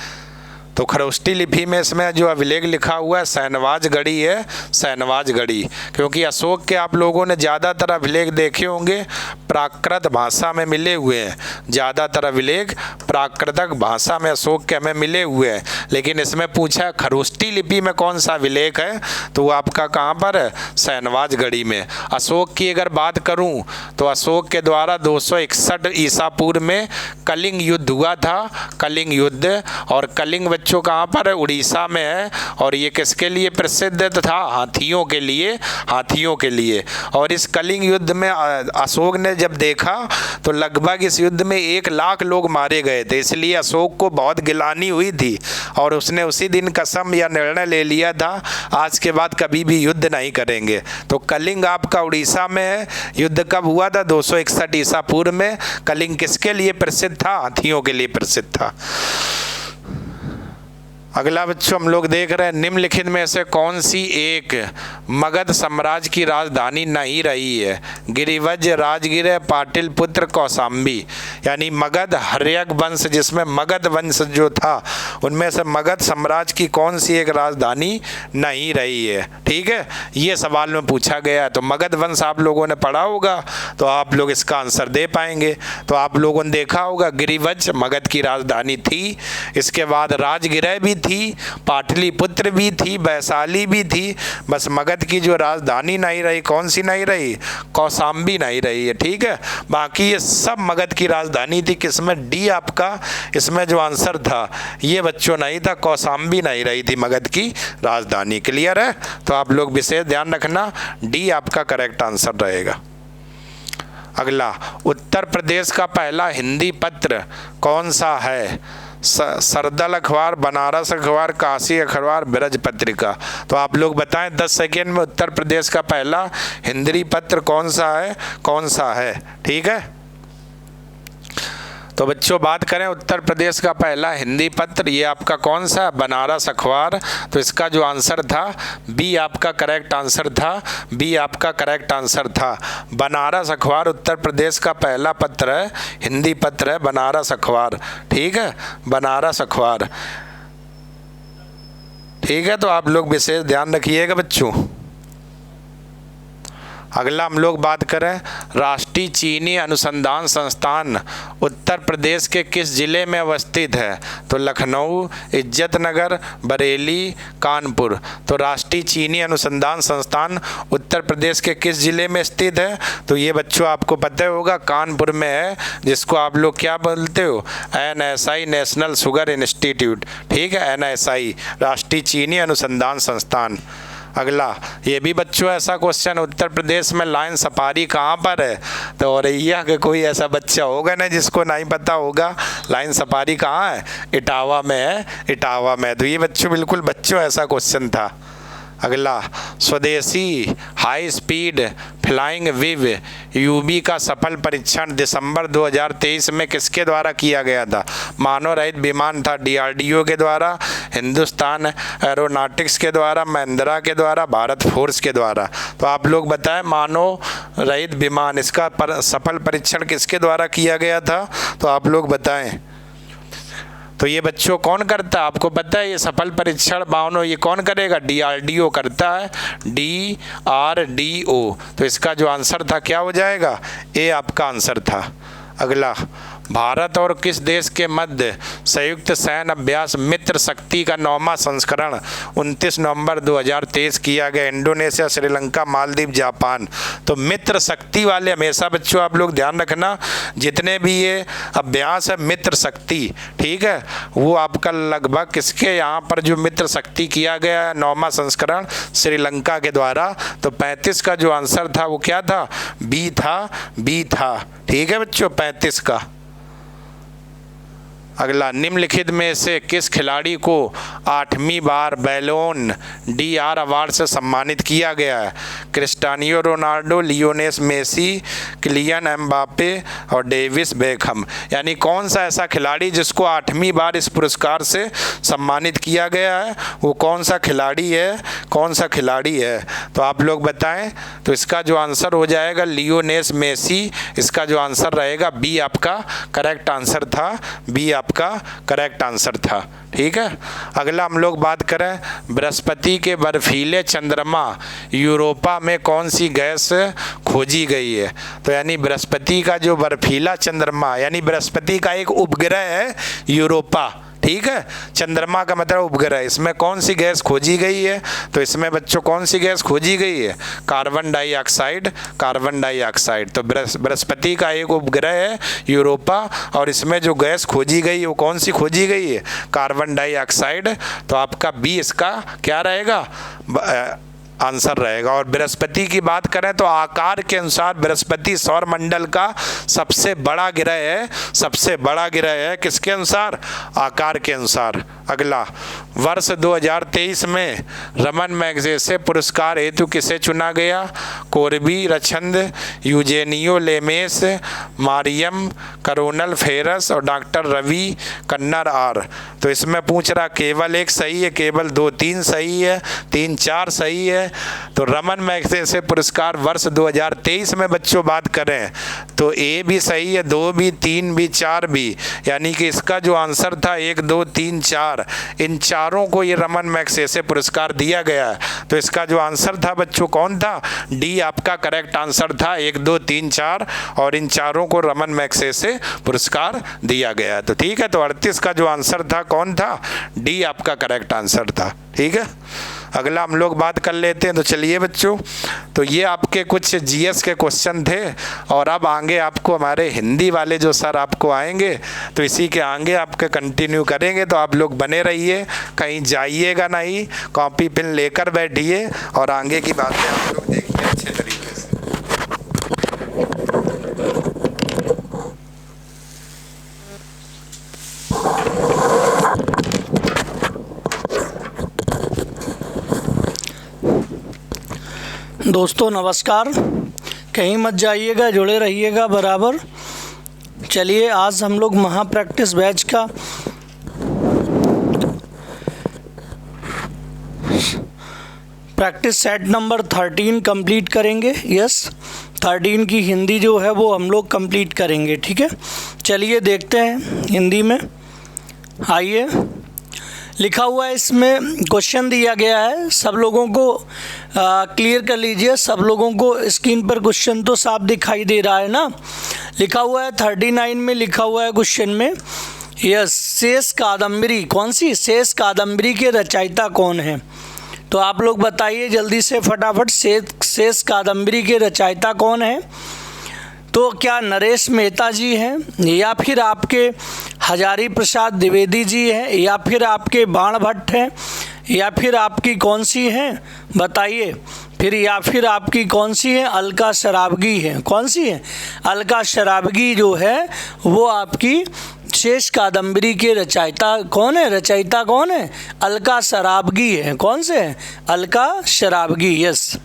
A: तो खरोष्टी लिपि में इसमें जो अभिलेख लिखा हुआ है सैनवाजगढ़ी है, सैनवाजगढ़ी। क्योंकि अशोक के आप लोगों ने ज़्यादातर अभिलेख देखे होंगे प्राकृत भाषा में मिले हुए हैं, ज़्यादातर अभिलेख प्राकृतिक भाषा में अशोक के हमें मिले हुए हैं। लेकिन इसमें पूछा खरोष्टी लिपि में कौन सा अभिलेख है? तो वो आपका कहाँ पर है? सैनवाजगढ़ी में। अशोक की अगर बात करूँ तो अशोक के द्वारा 261 ईसा पूर्व में कलिंग युद्ध हुआ था, कलिंग युद्ध। और कलिंग बच्चों कहाँ पर है? उड़ीसा में है। और ये किसके लिए प्रसिद्ध था? हाथियों के लिए, हाथियों के लिए। और इस कलिंग युद्ध में अशोक ने जब देखा तो लगभग इस युद्ध में 1 लाख लोग मारे गए थे, इसलिए अशोक को बहुत गिलानी हुई थी। और उसने उसी दिन कसम या निर्णय ले लिया था आज के बाद कभी भी युद्ध नहीं करेंगे। तो कलिंग आपका उड़ीसा में है। युद्ध कब हुआ था? 261 ईसा पूर्व में। कलिंग किसके लिए प्रसिद्ध था? हाथियों के लिए प्रसिद्ध था। अगला बच्चों हम लोग देख रहे हैं, निम्नलिखित में से कौन सी एक मगध साम्राज्य की राजधानी नहीं रही है? गिरिवज्र, राजगिर, पाटलिपुत्र, कौशाम्बी। यानी मगध हर्यक वंश, जिसमें मगध वंश जो था उनमें से मगध साम्राज्य की कौन सी एक राजधानी नहीं रही है। ठीक है, ये सवाल में पूछा गया है। तो मगध वंश आप लोगों ने पढ़ा होगा तो आप लोग इसका आंसर दे पाएंगे। तो आप लोगों ने देखा होगा गिरिवंश मगध की राजधानी थी, इसके बाद राजगिरह भी थी, पाटलिपुत्र भी थी, वैशाली भी थी, बस मगध की जो राजधानी नहीं रही, कौन सी नहीं रही, कौशाम्बी नहीं रही है। ठीक है, बाकी ये सब मगध की राजधानी थी। किसमें डी आपका इसमें जो आंसर था ये बच्चों नहीं था, कौशाम्बी नहीं रही थी मगध की राजधानी। क्लियर है, तो आप लोग विशेष ध्यान रखना, डी आपका करेक्ट आंसर रहेगा। अगला, उत्तर प्रदेश का पहला हिंदी पत्र कौन सा है? सरदल अखबार, बनारस अखबार, काशी अखबार, ब्रज पत्रिका। तो आप लोग बताएं 10 सेकेंड में उत्तर प्रदेश का पहला हिंदी पत्र कौन सा है, कौन सा है? ठीक है, तो बच्चों बात करें उत्तर प्रदेश का पहला हिंदी पत्र, ये आपका कौन सा? बनारस अखबार। तो इसका जो आंसर था बी आपका करेक्ट आंसर था, बी आपका करेक्ट आंसर था। बनारस अखबार उत्तर प्रदेश का पहला पत्र है, हिंदी पत्र है बनारस अखबार। ठीक है, बनारस अखबार। ठीक है, तो आप लोग विशेष ध्यान रखिएगा बच्चों। अगला हम लोग बात करें, राष्ट्रीय चीनी अनुसंधान संस्थान उत्तर प्रदेश के किस जिले में अवस्थित है? तो लखनऊ, इज्जतनगर, बरेली, कानपुर। तो राष्ट्रीय चीनी अनुसंधान संस्थान उत्तर प्रदेश के किस जिले में स्थित है? तो ये बच्चों आपको पता होगा कानपुर में है, जिसको आप लोग क्या बोलते हो? NSI, national sugar institute. ठीक है, NSI राष्ट्रीय चीनी अनुसंधान संस्थान। अगला, ये भी बच्चों ऐसा क्वेश्चन, उत्तर प्रदेश में लाइन सफारी कहाँ पर है? तो औरैया के कोई ऐसा बच्चा होगा ना जिसको नहीं पता होगा लाइन सफारी कहाँ है? इटावा में है, इटावा में। तो ये बच्चों बिल्कुल बच्चों ऐसा क्वेश्चन था। अगला, स्वदेशी हाई स्पीड फ्लाइंग विव UV का सफल परीक्षण दिसंबर 2023 में किसके द्वारा किया गया था? मानव रहित विमान था, DRDO के द्वारा, हिंदुस्तान एरोनॉटिक्स के द्वारा, महिंद्रा के द्वारा, भारत फोर्स के द्वारा। तो आप लोग बताएं, मानव रहित विमान इसका सफल परीक्षण किसके द्वारा किया गया था? तो आप लोग बताएं। तो ये बच्चों कौन करता है? आपको पता है ये सफल परीक्षण मानो ये कौन करेगा? DRDO करता है, DRDO। तो इसका जो आंसर था क्या हो जाएगा? ए आपका आंसर था। अगला, भारत और किस देश के मध्य संयुक्त सैन्य अभ्यास मित्र शक्ति का 9वां संस्करण 29 नवंबर 2023 किया गया? Indonesia, Sri Lanka, Maldives, Japan. तो मित्र शक्ति वाले हमेशा बच्चों आप लोग ध्यान रखना, जितने भी ये अभ्यास है मित्र शक्ति, ठीक है, वो आपका लगभग किसके यहाँ पर जो मित्र शक्ति किया गया है 9वां संस्करण श्रीलंका के द्वारा। तो 35 का जो आंसर था वो क्या था? बी था, बी था। ठीक है बच्चों, 35 का। अगला, निम्नलिखित में से किस खिलाड़ी को 8वीं बार बैलोन DR अवार्ड से सम्मानित किया गया है? Cristiano Ronaldo, Lionel Messi, Kylian Mbappe और डेविड बेकहम। यानी कौन सा ऐसा खिलाड़ी जिसको 8वीं बार इस पुरस्कार से सम्मानित किया गया है, वो कौन सा खिलाड़ी है, कौन सा खिलाड़ी है? तो आप लोग बताएं। तो इसका जो आंसर हो जाएगा लियोनेल मेसी, इसका जो आंसर रहेगा बी आपका करेक्ट आंसर था, बी आपका करेक्ट आंसर था। ठीक है, अगला हम लोग बात करें, बृहस्पति के बर्फीले चंद्रमा यूरोपा में कौन सी गैस खोजी गई है? तो यानी बृहस्पति का जो बर्फीला चंद्रमा, यानी बृहस्पति का एक उपग्रह है यूरोपा, ठीक है, चंद्रमा का मतलब उपग्रह, इसमें कौन सी गैस खोजी गई है? तो इसमें बच्चों कौन सी गैस खोजी गई है? Carbon dioxide, carbon dioxide. तो बृहस्पति का एक उपग्रह है यूरोपा और इसमें जो गैस खोजी गई है वो कौन सी खोजी गई है? Carbon dioxide. तो आपका बी इसका क्या रहेगा? आंसर रहेगा। और बृहस्पति की बात करें तो आकार के अनुसार बृहस्पति सौर मंडल का सबसे बड़ा ग्रह है, सबसे बड़ा ग्रह है किसके अनुसार? आकार के अनुसार। अगला, वर्ष 2023 में रमन मैग्सेसे पुरस्कार हेतु किसे चुना गया? कोरबी रचंद, यूजेनियो लेमेस, मारियम करोनल फेरस और डॉक्टर रवि कन्नर आर। तो इसमें पूछ रहा केवल एक सही है, केवल 2, 3 सही है, 3, 4 सही है। तो रमन मैग्सेसे पुरस्कार वर्ष 2023 में बच्चों बात करें तो ए भी सही है, 2 भी, 3 भी, 4 भी, यानी कि इसका जो आंसर था 1, 2, 3, 4, इन चारों को ये रमन मैग्सेसे पुरस्कार दिया गया है। तो इसका जो आंसर था बच्चों कौन था? डी आपका करेक्ट आंसर था, 1, 2, 3, 4, और इन चारों को रमन मैग्सेसे पुरस्कार दिया गया है। तो ठीक है, तो 38 का जो आंसर था कौन था? डी आपका करेक्ट आंसर था। ठीक है, अगला हम लोग बात कर लेते हैं। तो चलिए बच्चों, तो ये आपके कुछ जीएस के क्वेश्चन थे, और अब आगे आपको हमारे हिंदी वाले जो सर आपको आएंगे, तो इसी के आगे आपके कंटिन्यू करेंगे। तो आप लोग बने रहिए, कहीं जाइएगा नहीं, कॉपी पेन लेकर बैठिए और आगे की बातें आप लोग देखिए अच्छे तरीके से।
B: दोस्तों नमस्कार, कहीं मत जाइएगा, जुड़े रहिएगा बराबर। चलिए आज हम लोग महा प्रैक्टिस बैच का प्रैक्टिस सेट नंबर 13 कंप्लीट करेंगे। यस, 13 की हिंदी जो है वो हम लोग कंप्लीट करेंगे। ठीक है, चलिए देखते हैं हिंदी में। आइए, लिखा हुआ है इसमें, क्वेश्चन दिया गया है, सब लोगों को क्लियर कर लीजिए। सब लोगों को स्क्रीन पर क्वेश्चन तो साफ दिखाई दे रहा है ना। लिखा हुआ है 39 में लिखा हुआ है क्वेश्चन में, यस, शेष कादम्बरी, कौन सी? शेष कादम्बरी के रचयिता कौन है? तो आप लोग बताइए जल्दी से फटाफट, शेष कादम्बरी के रचयिता कौन है? तो क्या नरेश मेहता जी हैं, या फिर आपके हजारी प्रसाद द्विवेदी जी हैं, या फिर आपके बाण भट्ट हैं, या फिर आपकी कौन सी हैं बताइए? फिर या फिर आपकी कौन सी है? अलका शराबगी है। कौन सी है? अलका शराबगी जो है वो आपकी शेष कादम्बरी के रचयिता कौन है? रचयिता कौन है? अलका शराबगी है। कौन से है? अलका शराबगी। यस।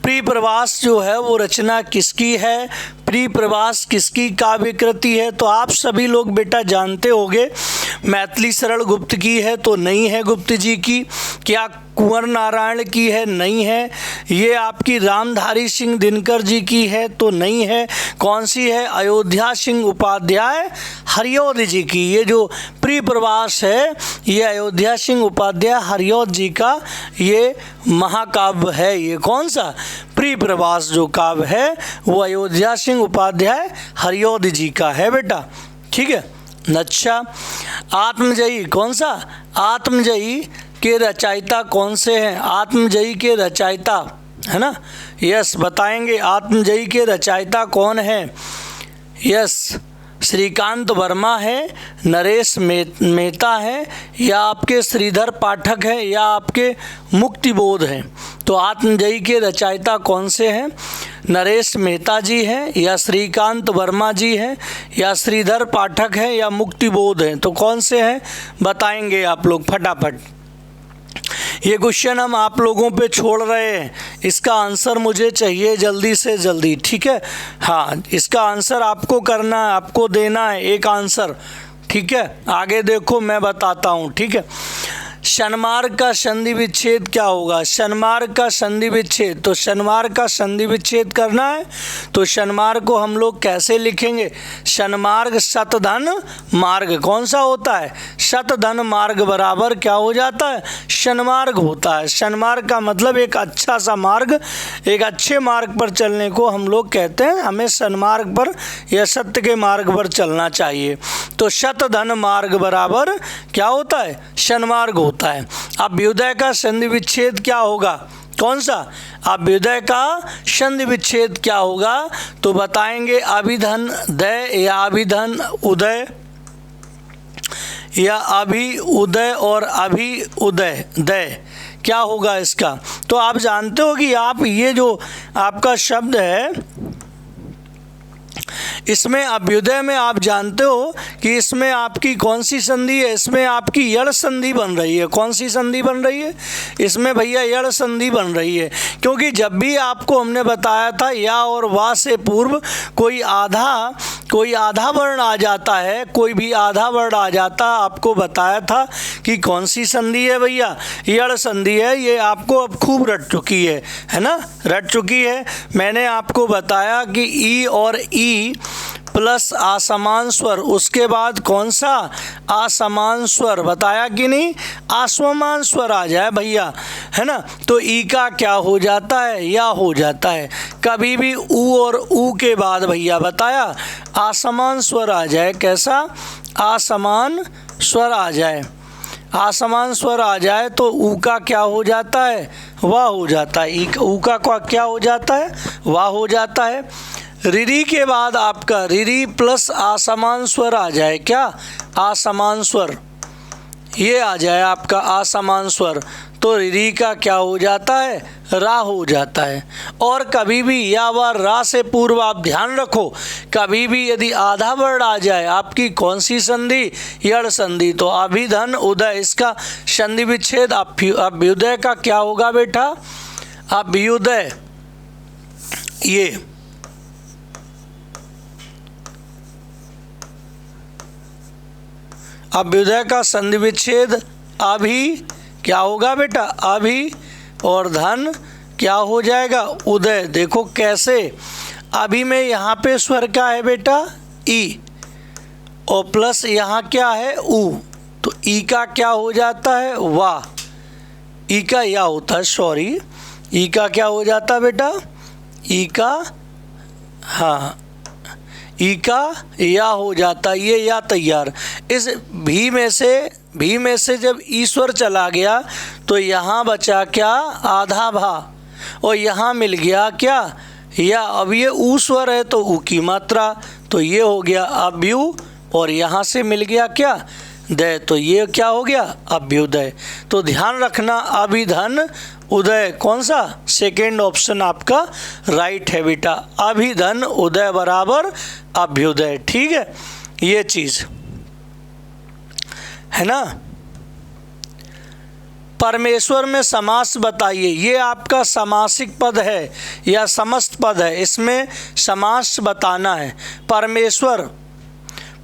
B: प्रिय प्रवास जो है वो रचना किसकी है? प्रिय प्रवास किसकी काव्य कृति है? तो आप सभी लोग बेटा जानते होंगे, मैथिली शरण गुप्त की है तो नहीं है गुप्त जी की। क्या कुंवर नारायण की है? नहीं है। ये आपकी रामधारी सिंह दिनकर जी की है तो नहीं है। कौन सी है? अयोध्या सिंह उपाध्याय हरिऔध जी की। ये जो प्रिय प्रवास है ये अयोध्या सिंह उपाध्याय हरिऔध जी का ये महाकाव्य है। ये कौन सा? प्रिय प्रवास जो काव्य है वो अयोध्या सिंह उपाध्याय हरिऔध जी का है बेटा। ठीक है, अच्छा। आत्मजयी, कौन सा? आत्मजयी के रचयिता कौन से हैं? आत्मजयी के रचयिता है ना। यस, बताएंगे आत्मजयी के रचयिता कौन है? यस, श्रीकांत वर्मा है, नरेश मेहता है, या आपके श्रीधर पाठक है, या आपके मुक्तिबोध हैं। तो आत्मजयी के रचयिता कौन से हैं? नरेश मेहता जी हैं, या श्रीकांत वर्मा जी हैं, या श्रीधर पाठक हैं, या मुक्तिबोध हैं। तो कौन से हैं बताएंगे आप लोग फटाफट। ये क्वेश्चन हम आप लोगों पे छोड़ रहे हैं, इसका आंसर मुझे चाहिए जल्दी से जल्दी। ठीक है, हाँ, इसका आंसर आपको करना है, आपको देना है एक आंसर। ठीक है, आगे देखो मैं बताता हूँ। ठीक है, शनमार्ग का संधि विच्छेद क्या होगा? शनमार्ग का संधि विच्छेद, तो शनमार्ग का संधि विच्छेद करना है तो शनमार्ग को हम लोग कैसे लिखेंगे? शनमार्ग शतधन मार्ग कौन सा होता है? शतधन मार्ग बराबर क्या हो जाता है? शनमार्ग होता है। शनमार्ग का मतलब एक अच्छा सा मार्ग, एक अच्छे मार्ग पर चलने को हम लोग कहते हैं, हमें शनमार्ग पर या सत्य के मार्ग पर चलना चाहिए। तो शतधन मार्ग बराबर क्या होता है? शनमार्ग होता है। अभ्युदय का संधि विच्छेद क्या होगा? कौन सा? अभ्युदय का संधि विच्छेद क्या होगा? तो बताएंगे अभिधन दय, या अभिधन उदय, या अभि उदय और अभि उदय दय, क्या होगा इसका? तो आप जानते हो कि आप ये जो आपका शब्द है इसमें अभ्युदय में आप जानते हो कि इसमें आपकी कौन सी संधि है? इसमें आपकी यड़ संधि बन रही है। कौन सी संधि बन रही है? इसमें भैया यड़ संधि बन रही है, क्योंकि जब भी आपको हमने बताया था या और वा से पूर्व कोई आधा कोई आधा वर्ण आ जाता है, कोई भी आधा वर्ण आ जाता, आपको बताया था कि कौन सी संधि है भैया, यड़ संधि है। ये आपको अब खूब रट चुकी है ना, रट चुकी है। मैंने आपको बताया कि ई और ई प्लस असमान स्वर, उसके बाद कौन सा असमान स्वर, बताया कि नहीं, आसमान स्वर आ जाए भैया, है ना। तो ई का क्या हो जाता है, या हो जाता है। कभी भी ऊ और ऊ के बाद भैया बताया असमान स्वर आ जाए, कैसा, असमान स्वर आ जाए। असमान स्वर आ जाए तो ऊ का क्या हो जाता है, वाह हो जाता है। ऊ का क्या हो जाता है, वाह हो जाता है। रिरी के बाद आपका रिरी प्लस असमान स्वर आ जाए, क्या, असमान स्वर, ये आ जाए आपका असमान स्वर, तो रिरी का क्या हो जाता है, रा हो जाता है। और कभी भी या व रा से पूर्व आप ध्यान रखो, कभी भी यदि आधा वर्ण आ जाए आपकी कौन सी संधि, यड़ संधि, तो अभिधन उदय, इसका संधि विच्छेद अभ्युदय का क्या होगा बेटा, अभ्युदय। ये अभ्युदय का संधि विच्छेद अभी क्या होगा बेटा, अभी, और धन क्या हो जाएगा, उदय। देखो कैसे, अभी में यहाँ पे स्वर क्या है बेटा, ई, और प्लस यहाँ क्या है, ऊ, तो ई का क्या हो जाता है, वाह, ई का या होता है, सॉरी, ई का क्या हो जाता है बेटा, ई का, हाँ, ई का या हो जाता, ये या तैयार। इस भी में से जब ईश्वर चला गया तो यहाँ बचा क्या, आधा भा, और यहाँ मिल गया क्या, या। अब ये ऊ स्वर है तो ऊ की मात्रा, तो ये हो गया अभ्यु, और यहाँ से मिल गया क्या, दय, तो ये क्या हो गया, अभ्युदय। तो ध्यान रखना, अभिधन उदय कौन सा, सेकेंड ऑप्शन आपका राइट है बेटा, अभिधन उदय बराबर अभ्युदय, ठीक है, ये चीज है ना। परमेश्वर में समास बताइए, ये आपका समासिक पद है या समस्त पद है, इसमें समास बताना है। परमेश्वर,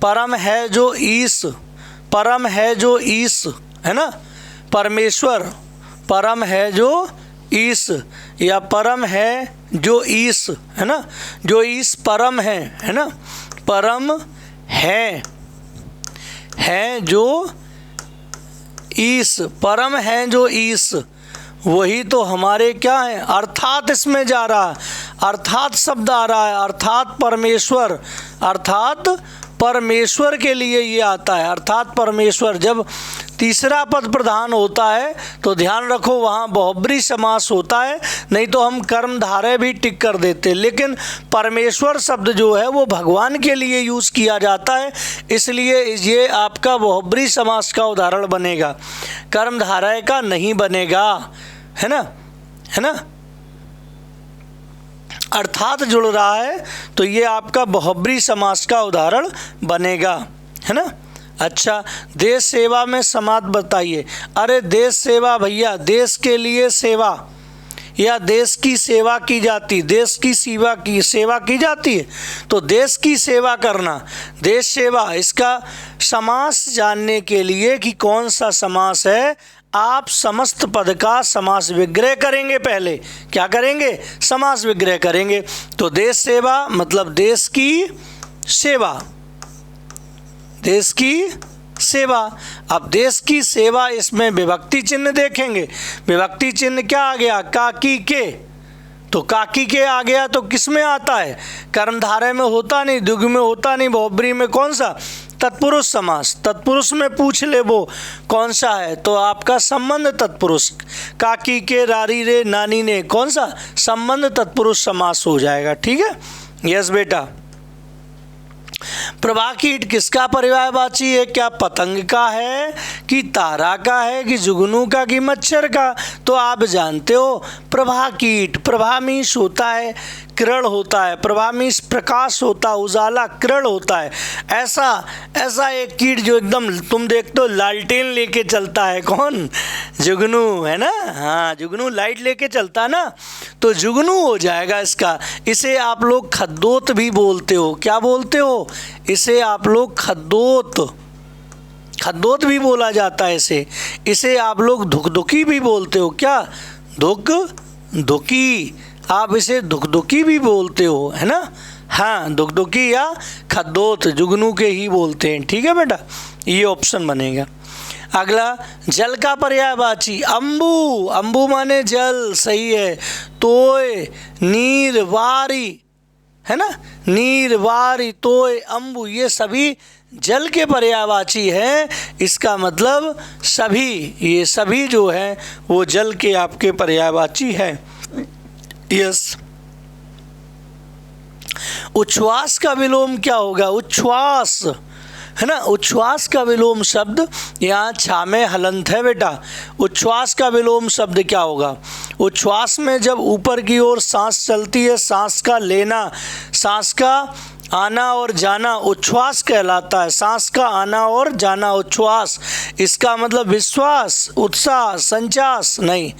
B: परम है जो ईश, परम है जो ईश, है ना, परमेश्वर परम है जो ईश, या परम है जो ईश, है ना, जो ईश परम है ना, परम है जो ईश, परम है जो ईश, वही तो हमारे क्या है, अर्थात इसमें जा रहा है, अर्थात शब्द आ रहा है, अर्थात परमेश्वर, अर्थात परमेश्वर के लिए ये आता है, अर्थात परमेश्वर। जब तीसरा पद प्रधान होता है तो ध्यान रखो वहाँ बहुब्री समास होता है, नहीं तो हम कर्मधारय भी टिक कर देते, लेकिन परमेश्वर शब्द जो है वो भगवान के लिए यूज़ किया जाता है, इसलिए ये आपका बहुब्री समास का उदाहरण बनेगा, कर्मधारय का नहीं बनेगा, है ना, है ना। अर्थात जुड़ रहा है तो ये आपका बहुब्री समास का उदाहरण बनेगा, है ना। अच्छा, देश सेवा में समास बताइए। अरे देश सेवा भैया, देश के लिए सेवा या देश की सेवा की जाती, देश की सेवा की जाती है, तो देश की सेवा करना, देश सेवा, इसका समास जानने के लिए कि कौन सा समास है, आप समस्त पद का समास विग्रह करेंगे। पहले क्या करेंगे, समास विग्रह करेंगे। तो देश सेवा मतलब देश की सेवा, देश की सेवा। अब देश की सेवा, इसमें विभक्ति चिन्ह देखेंगे, विभक्ति चिन्ह क्या आ गया, काकी के, तो काकी के आ गया तो किस में आता है, कर्मधारय में होता नहीं, द्विगु में होता नहीं, बहुब्री में कौन सा, तत्पुरुष समास। तत्पुरुष में पूछ ले वो कौन सा है, तो आपका संबंध तत्पुरुष, काकी के, रारी रे, नानी ने, कौन सा, संबंध तत्पुरुष समास हो जाएगा, ठीक है। यस बेटा। प्रभा कीट किसका पर्यायवाची है, क्या पतंग का है कि तारा का है कि जुगनू का कि मच्छर का, तो आप जानते हो प्रभा कीट, प्रभा मीन्स होता है किरण होता है, प्रभा मीन्स प्रकाश होता है, उजाला किरण होता है। ऐसा एक कीट जो एकदम तुम देखते हो लालटेन लेके चलता है, कौन? जुगनू, है ना? हाँ, जुगनू लाइट लेके चलता है ना, तो जुगनू हो जाएगा इसका। इसे आप लोग खद्दोत भी बोलते हो। क्या बोलते हो? इसे आप लोग खद्दोत भी बोला जाता है इसे आप लोग धुकधुकी भी बोलते हो। क्या? धुकधुकी, आप इसे धुकधुकी भी बोलते हो, है ना? हाँ, धुकधुकी या खद्दोत जुगनू के ही बोलते हैं। ठीक है बेटा, ये ऑप्शन बनेगा। अगला, जल का पर्यायवाची अम्बु, अम्बु माने जल, सही है। तोय, नीर, वारी, है ना? नीर, वारी, तोय, अम्बु, ये सभी जल के पर्यायवाची हैं। इसका मतलब सभी, ये सभी जो है वो जल के आपके पर्यायवाची है। यस। उच्छ्वास का विलोम क्या होगा? उच्छ्वास, है ना? उच्छ्वास का विलोम शब्द, यहाँ छा में हलंत है बेटा। उच्छ्वास का विलोम शब्द क्या होगा? उच्छ्वास में जब ऊपर की ओर सांस चलती है, सांस का लेना, सांस का आना और जाना उच्छ्वास कहलाता है। सांस का आना और जाना उच्छ्वास। इसका मतलब विश्वास, उत्साह, संचास नहीं,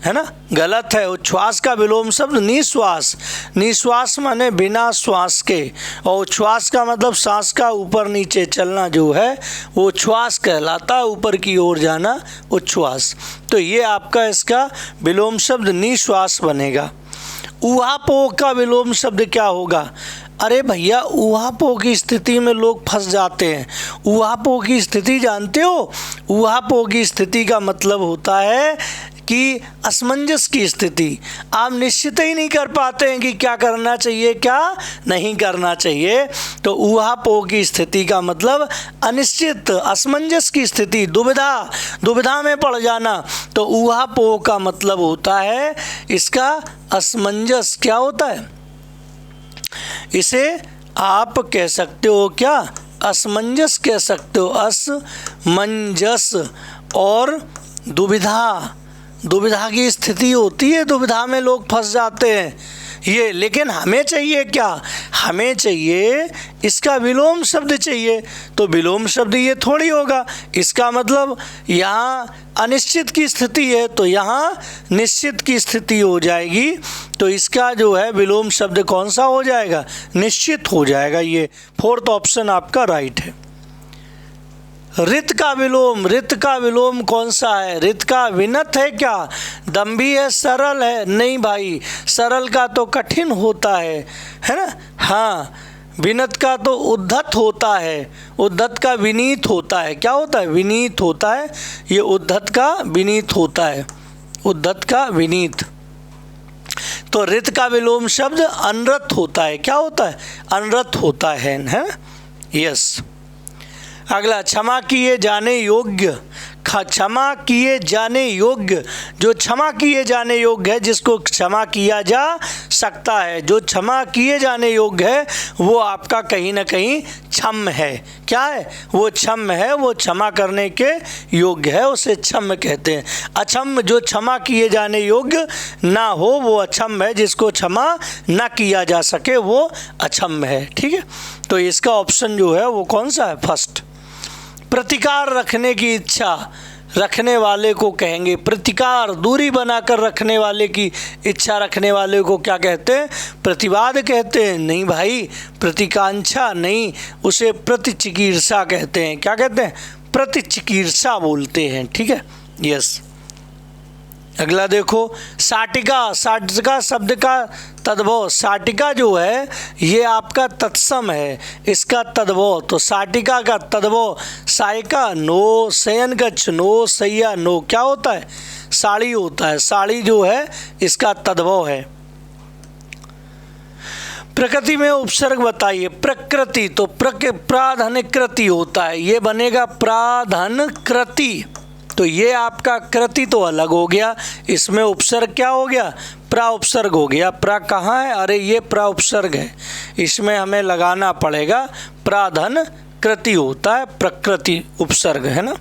B: है ना? गलत है। उच्छ्वास का विलोम शब्द निश्वास, निश्वास माने बिना श्वास के, और उच्छ्वास का मतलब सांस का ऊपर नीचे चलना जो है वो उच्छ्वास कहलाता है, ऊपर की ओर जाना उच्छ्वास। तो ये आपका इसका विलोम शब्द निश्वास बनेगा। ऊहापोह का विलोम शब्द क्या होगा? अरे भैया, ऊहापोह की स्थिति में लोग फंस जाते हैं। ऊहापोह की स्थिति जानते हो? ऊहापोह की स्थिति का मतलब होता है कि असमंजस की स्थिति। आप निश्चित ही नहीं कर पाते हैं कि क्या करना चाहिए, क्या नहीं करना चाहिए। तो ऊहापोह की स्थिति का मतलब अनिश्चित, असमंजस की स्थिति, दुविधा में पड़ जाना। तो ऊहापोह का मतलब होता है इसका असमंजस। क्या होता है? इसे आप कह सकते हो क्या? असमंजस कह सकते हो, असमंजस। और दुविधा की स्थिति होती है, दुविधा में लोग फंस जाते हैं ये। लेकिन हमें चाहिए क्या? हमें चाहिए इसका विलोम शब्द चाहिए। तो विलोम शब्द ये थोड़ी होगा। इसका मतलब यहाँ अनिश्चित की स्थिति है तो यहाँ निश्चित की स्थिति हो जाएगी। तो इसका जो है विलोम शब्द कौन सा हो जाएगा? निश्चित हो जाएगा। ये फोर्थ ऑप्शन आपका राइट है। रित का विलोम कौन सा है? रित का विनत है क्या? दम्भी है, सरल है? नहीं भाई, सरल का तो कठिन होता है ना? हाँ, विनत का तो उद्धत होता है, उद्धत का विनीत होता है। क्या होता है? विनीत होता है। ये उद्धत का विनीत होता है, उद्धत का विनीत। तो रित का विलोम शब्द अनरत होता है। क्या होता है? अनरत होता है ना? यस। अगला, क्षमा किए जाने योग्य। क्षमा किए जाने योग्य, जो क्षमा किए जाने योग्य है, जिसको क्षमा किया जा सकता है, जो क्षमा किए जाने योग्य है, वो आपका कहीं ना कहीं क्षम है। क्या है? वो क्षम है, वो क्षमा करने के योग्य है, उसे क्षम कहते हैं। अक्षम, जो क्षमा किए जाने योग्य ना हो, वो अक्षम है। जिसको क्षमा ना किया जा सके वो अक्षम है। ठीक है, तो इसका ऑप्शन जो है वो कौन सा है? फर्स्ट। प्रतिकार रखने की इच्छा रखने वाले को कहेंगे प्रतिकार। दूरी बनाकर रखने वाले की इच्छा रखने वाले को क्या कहते हैं? प्रतिवाद कहते हैं। नहीं भाई, प्रतिकांक्षा नहीं, उसे प्रतिचिकीर्षा कहते हैं। क्या कहते हैं? प्रतिचिकीर्षा बोलते हैं। ठीक है, यस। अगला देखो, साटिका। साटिका शब्द का तद्भव, साटिका जो है ये आपका तत्सम है, इसका तद्भव। तो साटिका का तद्भव सायका नो, शयन कक्ष नो, सैया नो। क्या होता है? साड़ी होता है। साड़ी जो है इसका तद्भव है। प्रकृति में उपसर्ग बताइए। प्रकृति, तो प्राधनिकृति होता है, ये बनेगा प्राधनकृति। तो ये आपका कृति तो अलग हो गया, इसमें उपसर्ग क्या हो गया? प्रा उपसर्ग हो गया। प्रा कहाँ है? अरे ये प्रा उपसर्ग है, इसमें हमें लगाना पड़ेगा प्राधन प्रकृति होता है, प्रकृति उपसर्ग है ना।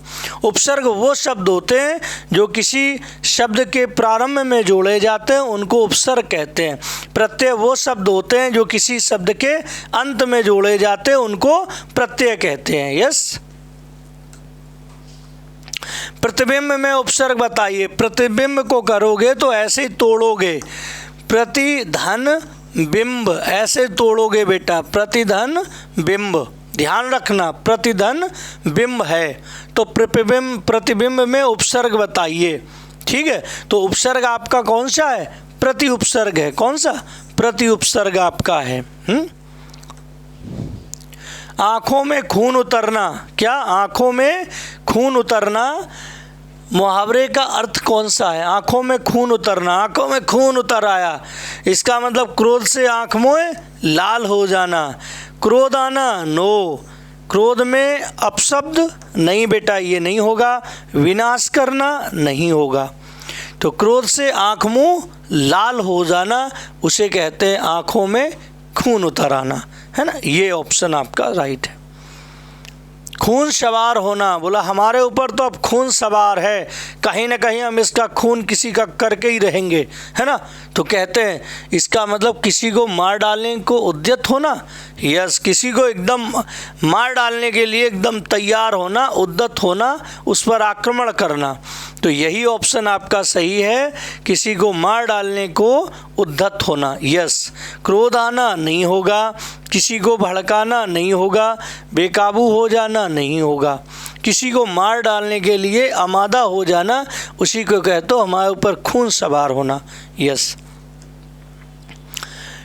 B: उपसर्ग वो शब्द होते हैं जो किसी शब्द के प्रारंभ में जोड़े जाते हैं, उनको उपसर्ग कहते हैं। प्रत्यय वो शब्द होते हैं जो किसी शब्द के अंत में जोड़े जाते हैं, उनको प्रत्यय कहते हैं। यस। प्रतिबिंब में उपसर्ग बताइए। प्रतिबिंब को करोगे तो ऐसे ही तोड़ोगे, प्रतिधन बिंब ऐसे तोड़ोगे बेटा, प्रतिधन बिंब, ध्यान रखना प्रतिधन बिंब है। तो प्रतिबिंब में उपसर्ग बताइए, ठीक है। तो उपसर्ग आपका कौन सा है? प्रति उपसर्ग है। कौन सा? प्रति उपसर्ग आपका है। आंखों में खून उतरना, क्या? आंखों में खून उतरना, मुहावरे का अर्थ कौन सा है? आंखों में खून उतरना, आंखों में खून उतर आया, इसका मतलब क्रोध से आंख मोए लाल हो जाना, क्रोध आना। नो, क्रोध में अपशब्द नहीं बेटा, ये नहीं होगा। विनाश करना नहीं होगा। तो क्रोध से आंख मुंह लाल हो जाना, उसे कहते हैं आंखों में खून उतर आना, है ना। ये ऑप्शन आपका राइट है। खून सवार होना, बोला हमारे ऊपर तो अब खून सवार है, कहीं ना कहीं हम इसका खून किसी का करके ही रहेंगे, है ना। तो कहते हैं इसका मतलब किसी को मार डालने को उद्यत होना। यस, किसी को एकदम मार डालने के लिए एकदम तैयार होना, उद्यत होना, उस पर आक्रमण करना। तो यही ऑप्शन आपका सही है, किसी को मार डालने को उद्धत होना। यस, क्रोध आना नहीं होगा, किसी को भड़काना नहीं होगा, बेकाबू हो जाना नहीं होगा, किसी को मार डालने के लिए आमादा हो जाना, उसी को कहते हो हमारे ऊपर खून सवार होना। यस।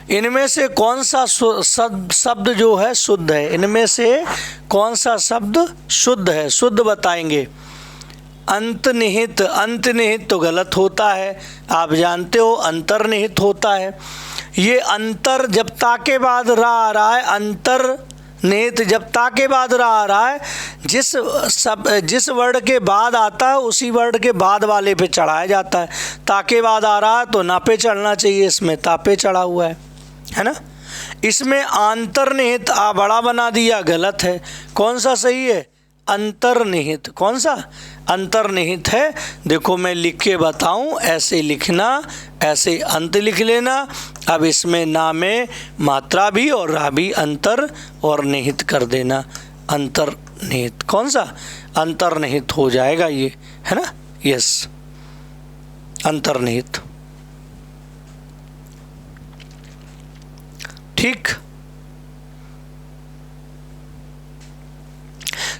B: इनमें से कौन सा शब्द जो है शुद्ध है? इनमें से कौन सा शब्द शुद्ध है? शुद्ध बताएंगे। अंतर्निहित, अंतर्निहित तो गलत होता है, आप जानते हो अंतर्निहित होता है। ये अंतर जब ता के बाद रा आ रहा है, अंतर्निहित जब ता के बाद रा आ रहा है, जिस वर्ड के बाद आता है उसी वर्ड के बाद वाले पे चढ़ाया जाता है। ता के बाद आ रहा है तो ना पे चढ़ना चाहिए, इसमें ता पे चढ़ा हुआ है ना। इसमें अंतर्निहित आ बड़ा बना दिया, गलत है। कौन सा सही है? अंतर्निहित। कौन सा? अंतर्निहित है। देखो मैं लिख के बताऊं, ऐसे लिखना, ऐसे अंत लिख लेना। अब इसमें ना में मात्रा भी और रा भी अंतर और निहित कर देना, अंतर्निहित। कौन सा? अंतर्निहित हो जाएगा ये, है ना। यस, अंतर्निहित। ठीक।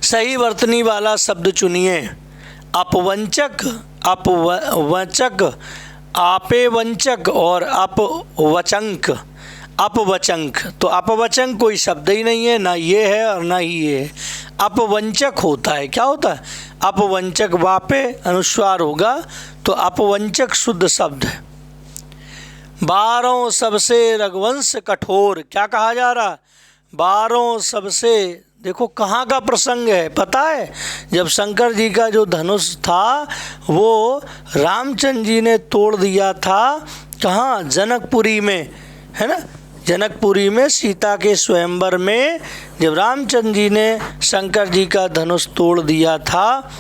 B: सही वर्तनी वाला शब्द चुनिए। अपवंचक, अपवचक, आपेवंचक और अपवचंक। अपवचंक, तो अपवचंक कोई शब्द ही नहीं है, ना ये है और ना ही ये है। अपवंचक होता है, क्या होता है? अपवंचक, वापे अनुस्वार होगा तो अपवंचक शुद्ध शब्द है। 12 सबसे रघुवंश कठोर, क्या कहा जा रहा? 12 सबसे, देखो कहाँ का प्रसंग है पता है? जब शंकर जी का जो धनुष था वो रामचंद्र जी ने तोड़ दिया था, कहाँ? जनकपुरी में, है ना। जनकपुरी में सीता के स्वयंवर में जब रामचंद्र जी ने शंकर जी का धनुष तोड़ दिया था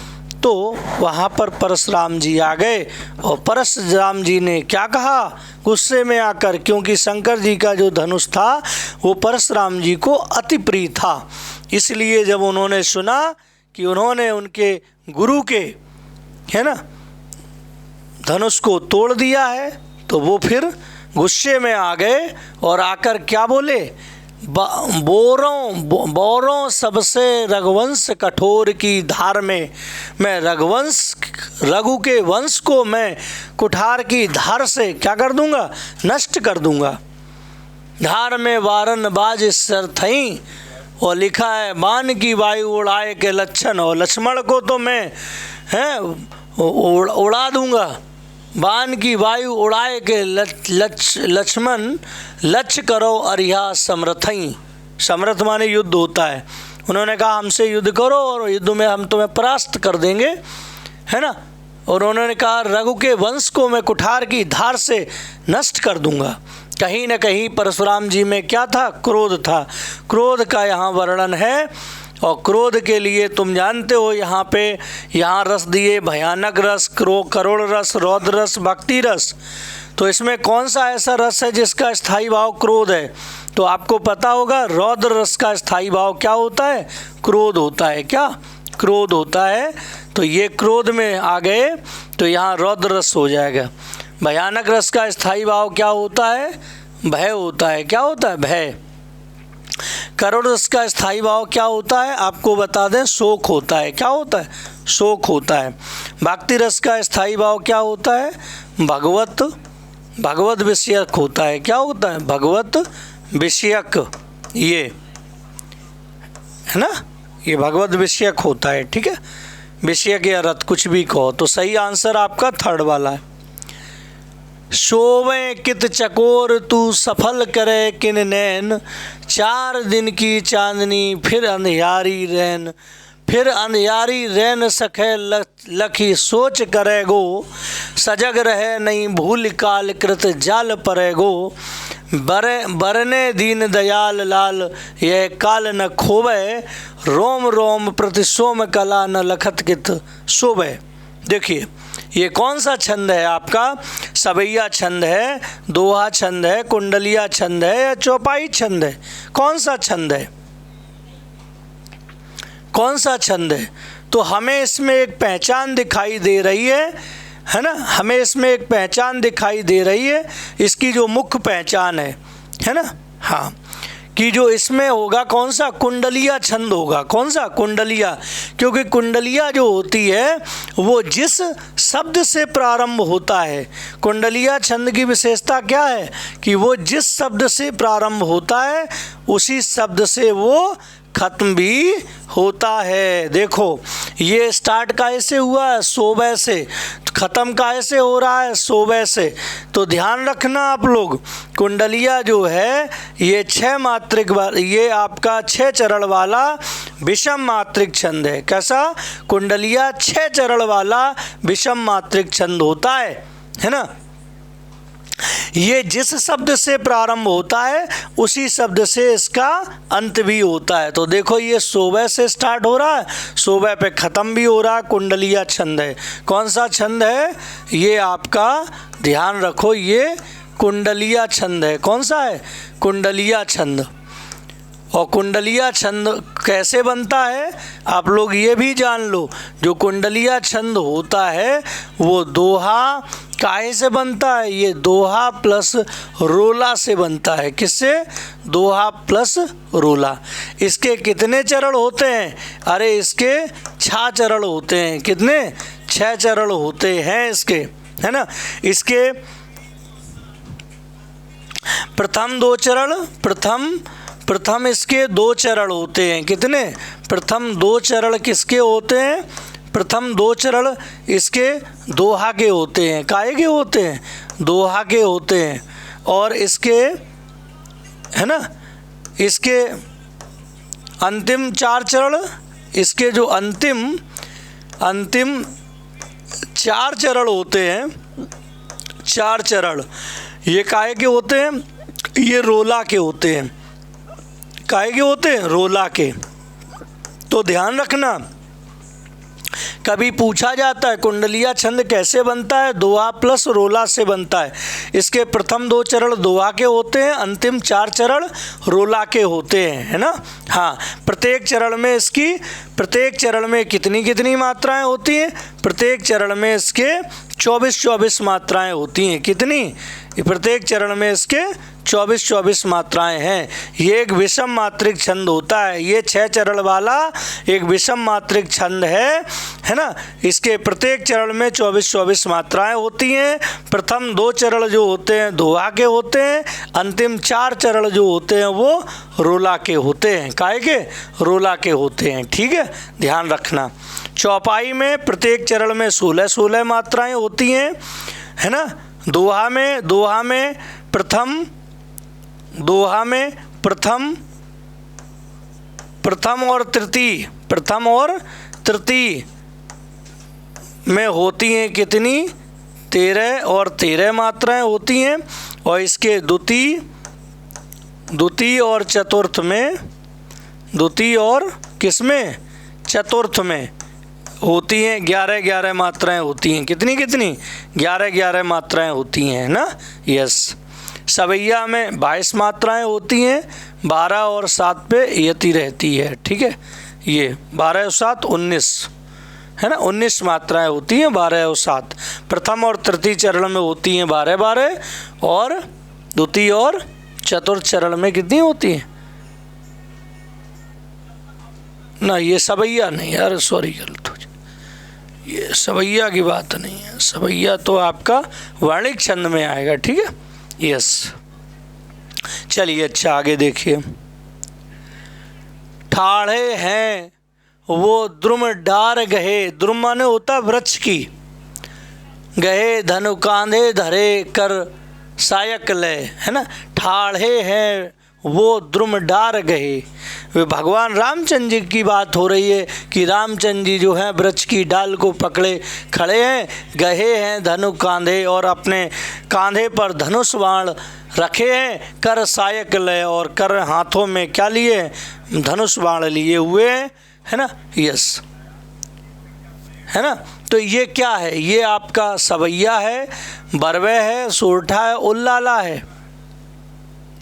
B: तो वहाँ पर परशुराम जी आ गए और परशुराम जी ने क्या कहा गुस्से में आकर, क्योंकि शंकर जी का जो धनुष था वो परशुराम जी को अति प्रिय था। इसलिए जब उन्होंने सुना कि उन्होंने उनके गुरु के, है ना, धनुष को तोड़ दिया है तो वो फिर गुस्से में आ गए और आकर क्या बोले? बोरों सबसे रघुवंश कठोर की धार में, मैं रघु के वंश को मैं कुठार की धार से क्या कर दूंगा? नष्ट कर दूंगा। धार में वारन बाज सर थई, और लिखा है बाण की वायु उड़ाए के लक्षण, और लक्ष्मण को तो मैं उड़ा दूंगा। बाण की वायु उड़ाए के लक्ष्मण लक्ष्य करो अरिहा समर्थई। समर्थ माने युद्ध होता है। उन्होंने कहा हमसे युद्ध करो और युद्ध में हम तुम्हें परास्त कर देंगे, है ना। और उन्होंने कहा रघु के वंश को मैं कुठार की धार से नष्ट कर दूंगा। कहीं न कहीं परशुराम जी में क्या था? क्रोध था। क्रोध का यहाँ वर्णन है और क्रोध के लिए तुम जानते हो यहाँ रस दिए, भयानक रस, करुण रस, रौद्र रस, भक्ति रस। तो इसमें कौन सा ऐसा रस है जिसका स्थायी भाव क्रोध है? तो आपको पता होगा रौद्र रस का स्थायी भाव क्या होता है? क्रोध होता है। क्या? क्रोध होता है। तो ये क्रोध में आ गए तो यहाँ रौद्र रस हो जाएगा। भयानक रस का स्थायी भाव क्या होता है? भय होता है। क्या होता है? भय। करुण रस का स्थायी भाव क्या होता है? आपको बता दें, शोक होता है। क्या होता है? शोक होता है। भक्ति रस का स्थायी भाव क्या होता है? भगवत विषयक होता है। क्या होता है? भगवत विषयक। ये है ना, ये भगवत विषयक होता है। ठीक है, विषयक या रथ कुछ भी कहो। तो सही आंसर आपका थर्ड वाला है। शोवे कित चकोर तू सफल करे किन नैन, 4 दिन की चांदनी फिर अंधियारी रैन। फिर अंधियारी रैन सखे लखी सोच करेगो, सजग रहे नहीं भूल काल कृत जाल परेगो। बरने दीन दयाल लाल यह काल न खोवे, रोम रोम प्रति सोम कला न लखत कित शोभे। देखिए ये कौन सा छंद है आपका? सवैया छंद है, दोहा छंद है, कुंडलिया छंद है या चौपाई छंद है? कौन सा छंद है? कौन सा छंद है? तो हमें इसमें एक पहचान दिखाई दे रही है ना, हमें इसमें एक पहचान दिखाई दे रही है। इसकी जो मुख्य पहचान है ना, हाँ, कि जो इसमें होगा कौन सा? कुंडलिया छंद होगा। कौन सा? कुंडलिया। क्योंकि कुंडलिया जो होती है वो जिस शब्द से प्रारंभ होता है, कुंडलिया छंद की विशेषता क्या है? कि वो जिस शब्द से प्रारंभ होता है उसी शब्द से वो खत्म भी होता है। देखो ये स्टार्ट काहे हुआ है? सोबह से। ख़त्म काहे से हो रहा है? सोबह से। तो ध्यान रखना आप लोग, कुंडलिया जो है ये 6 मात्रिक, ये आपका 6 चरण वाला विषम मात्रिक छंद है। कैसा? कुंडलिया 6 चरण वाला विषम मात्रिक छंद होता है ना। ये जिस शब्द से प्रारंभ होता है उसी शब्द से इसका अंत भी होता है। तो देखो ये सोबह से स्टार्ट हो रहा है, सोबह पे ख़त्म भी हो रहा है। कुंडलिया छंद है। कौन सा छंद है? ये आपका ध्यान रखो, ये कुंडलिया छंद है। कौन सा है? कुंडलिया छंद। और कुंडलिया छंद कैसे बनता है आप लोग ये भी जान लो। जो कुंडलिया छंद होता है वो दोहा काहे से बनता है? ये दोहा प्लस रोला से बनता है। किससे? दोहा प्लस रोला। इसके कितने चरण होते हैं? अरे इसके 6 चरण होते हैं। कितने? 6 चरण होते हैं इसके, है ना। इसके प्रथम 2 चरण, प्रथम इसके 2 चरण होते हैं। कितने? प्रथम 2 चरण किसके होते हैं? प्रथम 2 चरण इसके दोहा के होते हैं। काहे के होते हैं? दोहा के होते हैं। और इसके, है ना, इसके अंतिम 4 चरण, इसके जो अंतिम 4 चरण होते हैं, 4 चरण ये काहे के होते हैं? ये रोला के होते हैं। काहे के होते हैं? रोला के। तो ध्यान रखना, कभी पूछा जाता है कुंडलिया छंद कैसे बनता है? दोहा प्लस रोला से बनता है। इसके प्रथम 2 चरण दोहा के होते हैं, अंतिम 4 चरण रोला के होते हैं, है ना। हाँ, प्रत्येक चरण में कितनी मात्राएं होती हैं? प्रत्येक चरण में इसके 24 मात्राएं होती हैं। कितनी? प्रत्येक चरण में इसके 24 मात्राएं हैं। ये एक विषम मात्रिक छंद होता है। ये 6 चरण वाला एक विषम मात्रिक छंद है ना। इसके प्रत्येक चरण में 24 मात्राएं होती हैं। प्रथम 2 चरण जो होते हैं दोहा के होते हैं, अंतिम 4 चरण जो होते हैं वो रोला के होते हैं। काहे के? रोला के होते हैं। ठीक है, ध्यान रखना। चौपाई में प्रत्येक चरण में 16 मात्राएं होती हैं, है ना। दोहा में प्रथम और तृतीय में होती हैं कितनी? 13 और 13 मात्राएं होती हैं। और इसके द्वितीय और किसमें? चतुर्थ में होती हैं 11 मात्राएं होती हैं। कितनी कितनी? 11 मात्राएं होती हैं ना। यस। सवैया में 22 मात्राएं होती हैं, 12 और 7 पे यति रहती है। ठीक है, ये 12 और 7 19 है ना, 19 मात्राएं होती हैं 12 और 7। प्रथम और तृतीय चरण में होती हैं 12 और द्वितीय और चतुर्थ चरण में कितनी होती हैं ना। ये सवैया नहीं यार, सॉरी गलत हो जाए, ये सवैया की बात नहीं है। सवैया तो आपका वर्णिक छंद में आएगा। ठीक है, यस। चलिए अच्छा आगे देखिए। ठाढ़े हैं वो द्रुम डार गहे, द्रुम माने होता वृक्ष की, गहे धनु कांधे धरे कर सायक लय, है ना। ठाढ़े हैं वो द्रुम डार गहे, वे भगवान रामचंद्र जी की बात हो रही है कि रामचंद्र जी जो हैं वृक्ष की डाल को पकड़े खड़े हैं, गहे हैं धनु कांधे, और अपने कांधे पर धनुष बाण रखे हैं, कर सायक लय, और कर हाथों में क्या लिए? धनुष बाण लिए हुए हैं, है ना। यस, है ना। तो ये क्या है? ये आपका सवैया है, बरवे है, सोरठा है, उल्लाला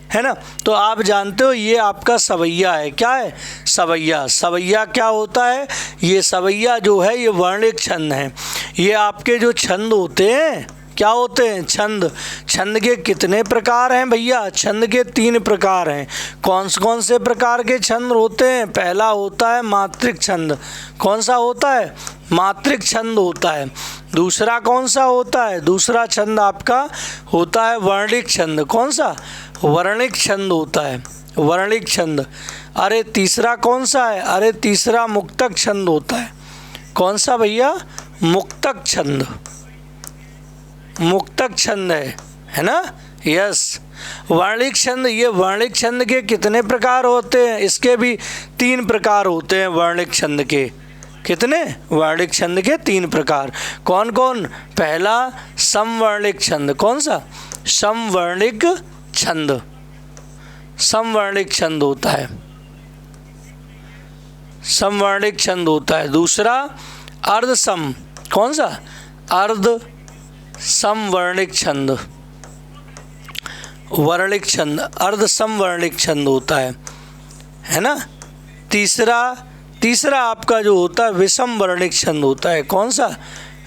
B: है ना। तो आप जानते हो ये आपका सवैया है। क्या है? सवैया। सवैया क्या होता है? ये सवैया जो है ये वर्णिक छंद है। ये आपके जो छंद होते हैं क्या होते हैं? छंद। छंद के कितने प्रकार हैं भैया? छंद के 3 प्रकार हैं। कौन से प्रकार के छंद होते हैं? पहला होता है मात्रिक छंद। कौन सा होता है? मात्रिक छंद होता है। दूसरा कौन सा होता है? दूसरा छंद आपका होता है वर्णिक छंद। कौन सा? वर्णिक छंद होता है, वर्णिक छंद। अरे तीसरा कौन सा है? अरे तीसरा मुक्तक छंद होता है। कौन सा भैया? मुक्तक छंद। मुक्तक छंद है ना। यस। वर्णिक छंद, ये वर्णिक छंद के कितने प्रकार होते हैं? इसके भी 3 प्रकार होते हैं वर्णिक छंद के। कितने? वर्णिक छंद के 3 प्रकार। कौन कौन? पहला समवर्णिक छंद। कौन सा? समवर्णिक छंद। समवर्णिक छंद होता है, समवर्णिक छंद होता है। दूसरा अर्ध सम। कौन सा? अर्ध समवर्णिक छंद। वर्णिक छंद अर्ध समवर्णिक छंद होता है ना। तीसरा आपका जो होता है विषम वर्णिक छंद होता है। कौन सा?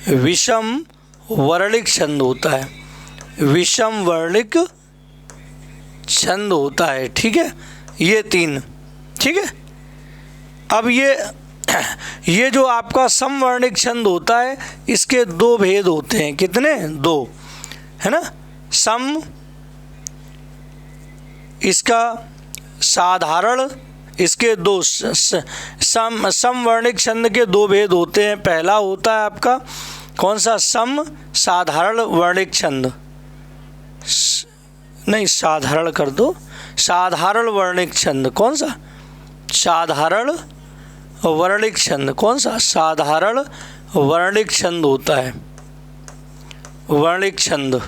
B: विषम वर्णिक छंद होता है। विषम वर्णिक छंद होता है। ठीक है, ये 3। ठीक है। अब ये जो आपका समवर्णिक छंद होता है इसके 2 भेद होते हैं। कितने? 2, है ना। सम, इसका साधारण, इसके 2 समवर्णिक छंद के 2 भेद होते हैं। पहला होता है आपका कौन सा? सम साधारण वर्णिक छंद। नहीं, साधारण कर दो। साधारण वर्णिक छंद। कौन सा? साधारण वर्णिक छंद। कौन सा? साधारण वर्णिक छंद होता है। वर्णिक छंद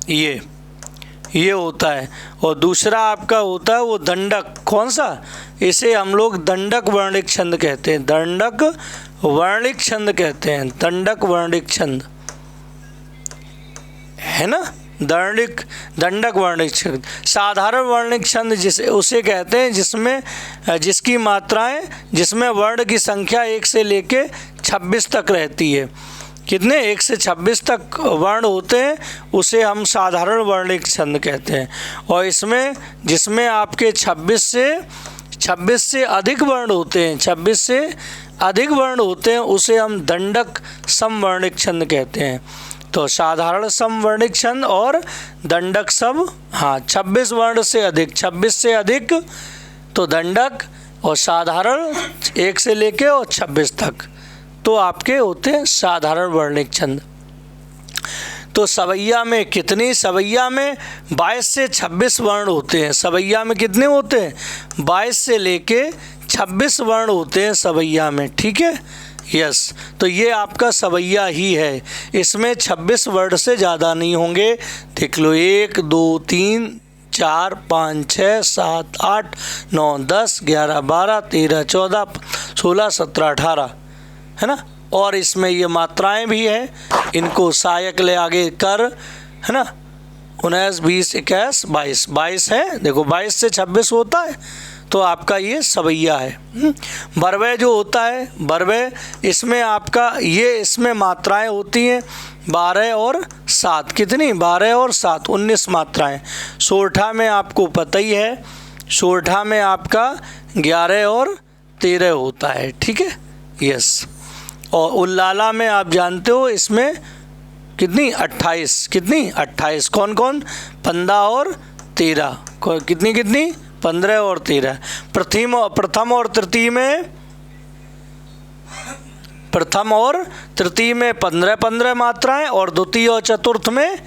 B: ये होता है। और दूसरा आपका होता है वो दंडक। कौन सा? इसे हम लोग दंडक वर्णिक छंद कहते हैं। दंडक वर्णिक छंद कहते हैं। दंडक वर्णिक छंद, है ना। दंडक वर्णिक छंद। साधारण वर्णिक छंद उसे कहते हैं जिसकी मात्राएं, जिसमें वर्ण की संख्या 1 से लेके 26 तक रहती है। कितने? 1 से 26 तक वर्ण होते हैं, उसे हम साधारण वर्णिक छंद कहते हैं। और जिसमें आपके 26 से अधिक वर्ण होते हैं, 26 से अधिक वर्ण होते हैं, उसे हम दंडक समवर्णिक छंद कहते हैं। तो साधारण समवर्णिक छंद और दंडक सम, हाँ 26 वर्ण से अधिक, 26 से अधिक तो दंडक, और साधारण 1 से लेके और 26 तक तो आपके होते हैं साधारण वर्णिक छंद। तो सवैया में कितनी? सवैया में 22 से 26 वर्ण होते हैं। सवैया में कितने होते हैं? 22 से लेके 26 वर्ण होते हैं सवैया में। ठीक है, यस। तो ये आपका सवैया ही है, इसमें 26 वर्ण से ज़्यादा नहीं होंगे। देख लो 1 2 3 4 5 6 7 8 9 10 11 12 13 14 16 17 18 है ना। और इसमें ये मात्राएं भी है, इनको सहायक ले आगे कर, है ना। 19 20 21 22 22 है, देखो 22 से 26 होता है तो आपका ये सवैया है। बरवे जो होता है, बरवे इसमें आपका ये इसमें मात्राएं होती हैं 12 और 7, कितनी 12 और 7 19 मात्राएं। सोरठा में आपको पता ही है, सोरठा में आपका 11 और 13 होता है, ठीक है, यस। और उल्लाला में आप जानते हो इसमें कितनी 28, कितनी 28, कौन कौन 15 और 13, कितनी कितनी 15 और 13। प्रथम और तृतीय में, प्रथम और तृतीय में 15 मात्राएं और द्वितीय और चतुर्थ में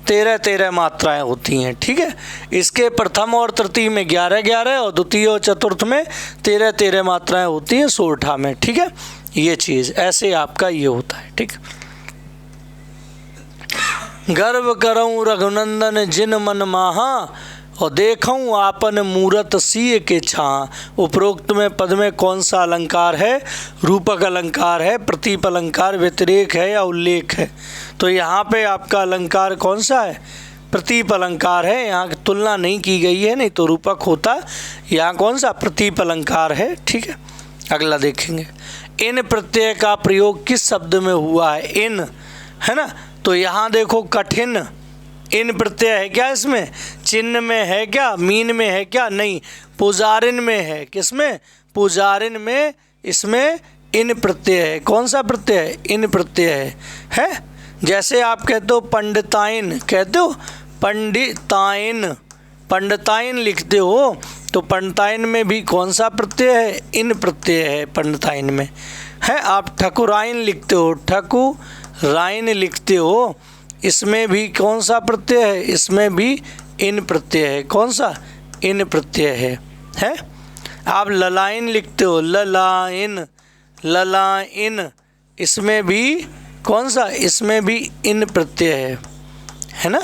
B: 13 मात्राएं होती हैं, ठीक है। इसके प्रथम और तृतीय में 11 और द्वितीय और चतुर्थ में 13 मात्राएं होती हैं सोरठा में, ठीक है। ये चीज़ ऐसे आपका ये होता है, ठीक। गर्व करऊँ रघुनंदन जिन मन माहा और देखूँ आपन मूरत सीय के छाँ। उपरोक्त में पद में कौन सा अलंकार है? रूपक अलंकार है, प्रतीप अलंकार, व्यतिरेक है या उल्लेख है? तो यहाँ पे आपका अलंकार कौन सा है? प्रतीप अलंकार है। यहाँ तुलना नहीं की गई है, नहीं तो रूपक होता। यहाँ कौन सा? प्रतीप अलंकार है, ठीक है। अगला देखेंगे, इन प्रत्यय का प्रयोग किस शब्द में हुआ है? इन, है ना। तो यहाँ देखो कठिन, इन प्रत्यय है क्या इसमें? चिन्ह में है क्या? मीन में है क्या? नहीं, पुजारिन में है। किसमें? पुजारिन में। इसमें इन प्रत्यय है। कौन सा प्रत्यय है? इन प्रत्यय है। जैसे आप कहते हो पंडिताइन, कहते हो पंडिताइन, पंडिताइन लिखते हो तो पंडिताइन में भी कौन सा प्रत्यय है? इन प्रत्यय है पंडिताइन में, है। आप ठकुराइन लिखते हो, ठकुराइन लिखते हो, इसमें भी कौन सा प्रत्यय है? इसमें भी इन प्रत्यय है। कौन सा? इन प्रत्यय है। आप ललाइन लिखते हो, ललाइन, ललाइन, इसमें भी कौन सा? इसमें भी इन प्रत्यय है ना,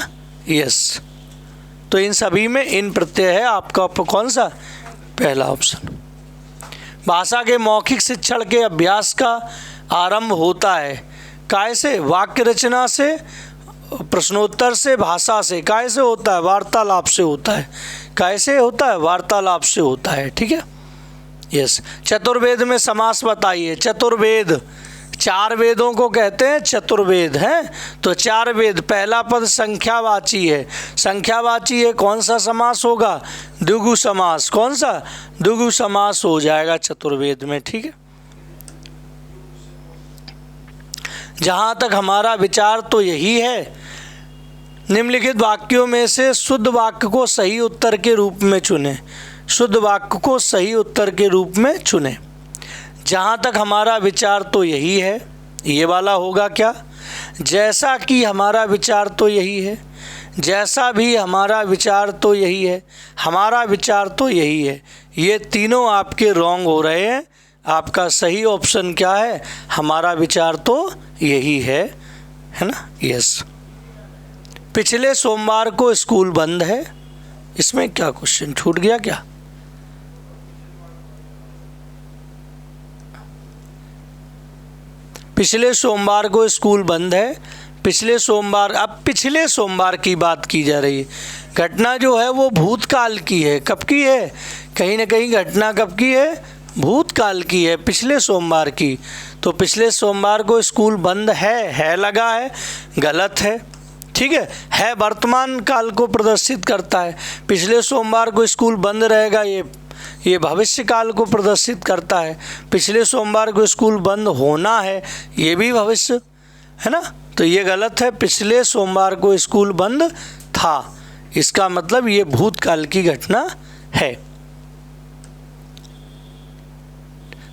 B: यस। तो इन सभी में इन प्रत्यय है। आपका कौन सा? पहला ऑप्शन। भाषा के मौखिक शिक्षण के अभ्यास का आरंभ होता है काय से? वाक्य रचना से, प्रश्नोत्तर से, भाषा से। काय से होता है? वार्तालाप से होता है। कैसे होता है? वार्तालाप से होता है, ठीक है, यस। चतुर्वेद में समास बताइए। चतुर्वेद, 4 वेदों को कहते हैं चतुर्वेद, हैं। तो 4 वेद, पहला पद संख्यावाची है। संख्यावाची है, कौन सा समास होगा? द्विगु समास। कौन सा? द्विगु समास हो जाएगा चतुर्वेद में, ठीक है। जहाँ तक हमारा विचार तो यही है, निम्नलिखित वाक्यों में से शुद्ध वाक्य को सही उत्तर के रूप में चुनें। शुद्ध वाक्य को सही उत्तर के रूप में चुनें। जहाँ तक हमारा विचार तो यही है, ये वाला होगा क्या? जैसा कि हमारा विचार तो यही है, जैसा भी हमारा विचार तो यही है, हमारा विचार तो यही है। ये तीनों आपके रॉन्ग हो रहे हैं। आपका सही ऑप्शन क्या है? हमारा विचार तो यही है ना, यस। पिछले सोमवार को स्कूल बंद है, इसमें क्या क्वेश्चन छूट गया क्या? पिछले सोमवार को स्कूल बंद है। पिछले सोमवार, अब पिछले सोमवार की बात की जा रही है। घटना जो है वो भूतकाल की है। कब की है? कहीं ना कहीं घटना कब की है? भूतकाल की है, पिछले सोमवार की। तो पिछले सोमवार को स्कूल बंद है लगा है, गलत है, ठीक है। वर्तमान काल को प्रदर्शित करता है। पिछले सोमवार को स्कूल बंद रहेगा, ये भविष्य काल को प्रदर्शित करता है। पिछले सोमवार को स्कूल बंद होना है, ये भी भविष्य है ना, तो ये गलत है। पिछले सोमवार को स्कूल बंद था, इसका मतलब ये भूतकाल की घटना है।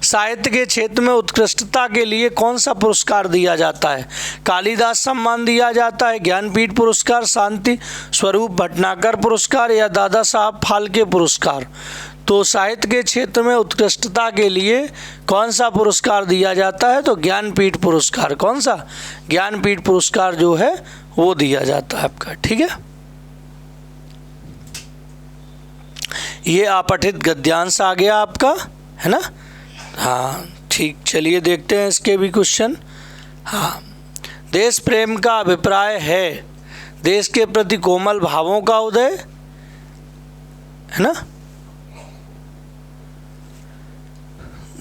B: साहित्य के क्षेत्र में उत्कृष्टता के लिए कौन सा पुरस्कार दिया जाता है? कालिदास सम्मान दिया जाता है, ज्ञानपीठ पुरस्कार, शांति स्वरूप भटनागर पुरस्कार या दादा साहब फाल्के पुरस्कार। तो साहित्य के क्षेत्र में उत्कृष्टता के लिए कौन सा पुरस्कार दिया जाता है? तो ज्ञानपीठ पुरस्कार। कौन सा? ज्ञानपीठ पुरस्कार जो है वो दिया जाता है आपका, ठीक है। ये अपठित गद्यांश आ गया आपका, है ना। हाँ ठीक, चलिए देखते हैं इसके भी क्वेश्चन। हाँ, देश प्रेम का अभिप्राय है देश के प्रति कोमल भावों का उदय, है ना।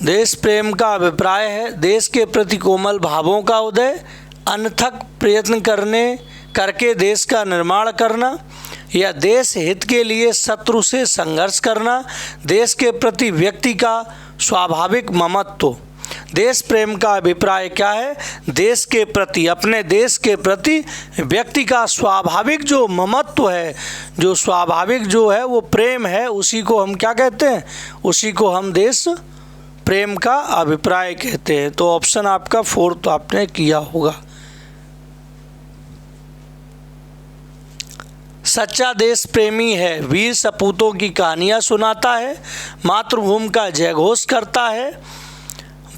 B: देश प्रेम का अभिप्राय है देश के प्रति कोमल भावों का उदय, अनथक प्रयत्न करके देश का निर्माण करना, या देश हित के लिए शत्रु से संघर्ष करना, देश के प्रति व्यक्ति का स्वाभाविक ममत्व। देश प्रेम का अभिप्राय क्या है? देश के प्रति, अपने देश के प्रति व्यक्ति का स्वाभाविक जो ममत्व है, जो स्वाभाविक जो है वो प्रेम है, उसी को हम क्या कहते हैं? उसी को हम देश प्रेम का अभिप्राय कहते हैं। तो ऑप्शन आपका 4 आपने किया होगा। सच्चा देश प्रेमी है, वीर सपूतों की कहानियाँ सुनाता है, मातृभूमि का जयघोष करता है,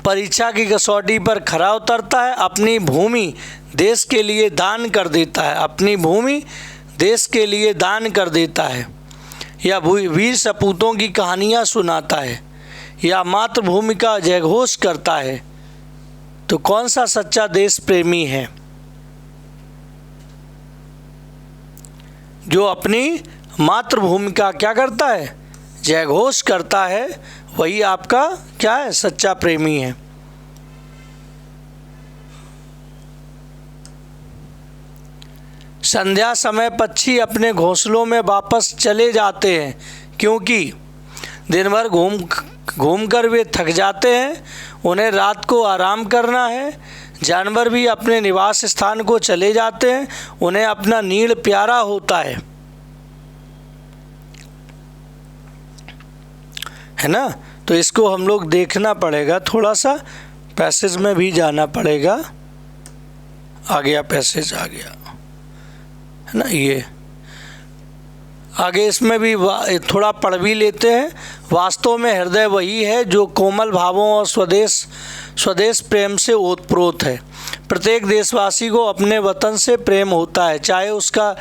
B: परीक्षा की कसौटी पर खरा उतरता है, अपनी भूमि देश के लिए दान कर देता है, अपनी भूमि देश के लिए दान कर देता है, या वीर सपूतों की कहानियाँ सुनाता है, या मातृभूमि का जयघोष करता है। तो कौन सा सच्चा देश प्रेमी है? जो अपनी मातृभूमि का क्या करता है? जयघोष करता है, वही आपका क्या है? सच्चा प्रेमी है। संध्या समय पक्षी अपने घोंसलों में वापस चले जाते हैं, क्योंकि दिन भर घूमकर वे थक जाते हैं, उन्हें रात को आराम करना है। जानवर भी अपने निवास स्थान को चले जाते हैं, उन्हें अपना नीड़ प्यारा होता है ना। तो इसको हम लोग देखना पड़ेगा, थोड़ा सा पैसेज में भी जाना पड़ेगा। आ गया पैसेज, आ गया, है ना। ये आगे इसमें भी थोड़ा पढ़ भी लेते हैं। वास्तव में हृदय वही है जो कोमल भावों और स्वदेश प्रेम से ओतप्रोत है। प्रत्येक देशवासी को अपने वतन से प्रेम होता है, चाहे उसका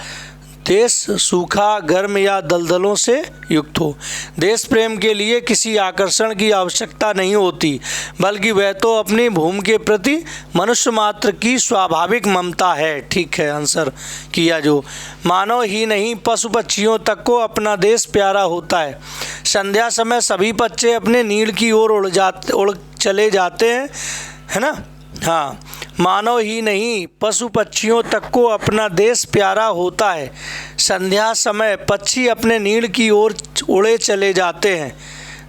B: देश सूखा, गर्म या दलदलों से युक्त हो। देश प्रेम के लिए किसी आकर्षण की आवश्यकता नहीं होती, बल्कि वह तो अपनी भूमि के प्रति मनुष्य मात्र की स्वाभाविक ममता है। ठीक है, आंसर किया। जो मानव ही नहीं, पशु पक्षियों तक को अपना देश प्यारा होता है। संध्या समय सभी बच्चे अपने नीड़ की ओर उड़ चले जाते हैं, है ना। हाँ, मानव ही नहीं, पशु पक्षियों तक को अपना देश प्यारा होता है। संध्या समय पक्षी अपने नीड़ की ओर उड़े चले जाते हैं।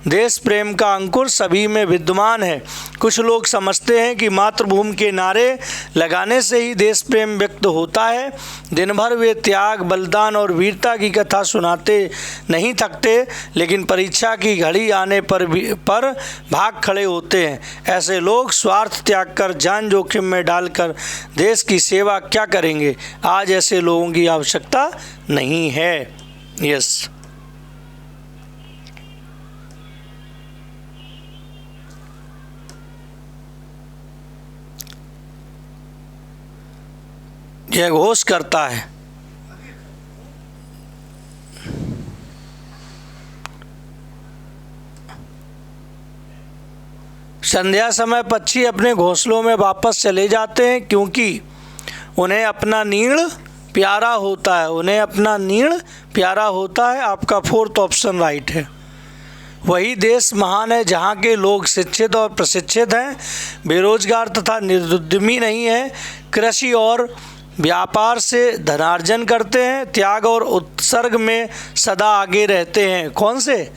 B: देश प्रेम का अंकुर सभी में विद्यमान है। कुछ लोग समझते हैं कि मातृभूमि के नारे लगाने से ही देश प्रेम व्यक्त होता है। दिन भर वे त्याग, बलिदान और वीरता की कथा सुनाते नहीं थकते, लेकिन परीक्षा की घड़ी आने पर भाग खड़े होते हैं। ऐसे लोग स्वार्थ त्याग कर, जान जोखिम में डालकर देश की सेवा क्या करेंगे? आज ऐसे लोगों की आवश्यकता नहीं है। यस, जयघोष करता है। संध्या समय पक्षी अपने घोंसलों में वापस चले जाते हैं, क्योंकि उन्हें अपना नीड़ प्यारा होता है। उन्हें अपना नीड़ प्यारा होता है। आपका 4th ऑप्शन राइट है। वही देश महान है जहाँ के लोग शिक्षित और प्रशिक्षित हैं, बेरोजगार तथा निर्उद्यमी नहीं है, कृषि और व्यापार से धनार्जन करते हैं, त्याग और उत्सर्ग में सदा आगे रहते हैं। कौन से?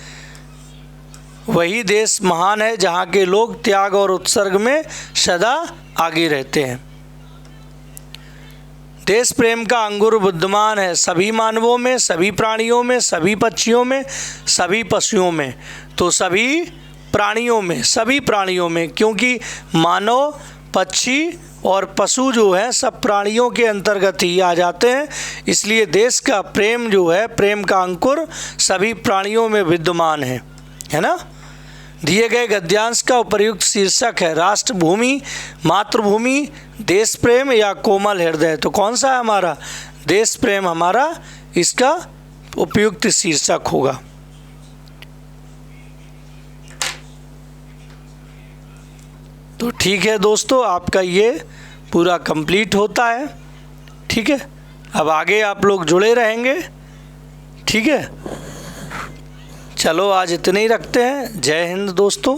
B: वही देश महान है जहाँ के लोग त्याग और उत्सर्ग में सदा आगे रहते हैं। देश प्रेम का अंकुर विद्यमान है सभी मानवों में, सभी प्राणियों में, सभी पक्षियों में, सभी पशुओं में। तो सभी प्राणियों में, क्योंकि मानव, पक्षी और पशु जो है सब प्राणियों के अंतर्गत ही आ जाते हैं। इसलिए देश का प्रेम जो है, प्रेम का अंकुर सभी प्राणियों में विद्यमान है ना। दिए गए गद्यांश का उपयुक्त शीर्षक है राष्ट्रभूमि, मातृभूमि, देश प्रेम या कोमल हृदय। तो कौन सा है हमारा? देश प्रेम हमारा इसका उपयुक्त शीर्षक होगा। तो ठीक है दोस्तों, आपका ये पूरा कंप्लीट होता है। ठीक है, अब आगे आप लोग जुड़े रहेंगे। ठीक है, चलो आज इतने ही रखते हैं। जय हिंद दोस्तों।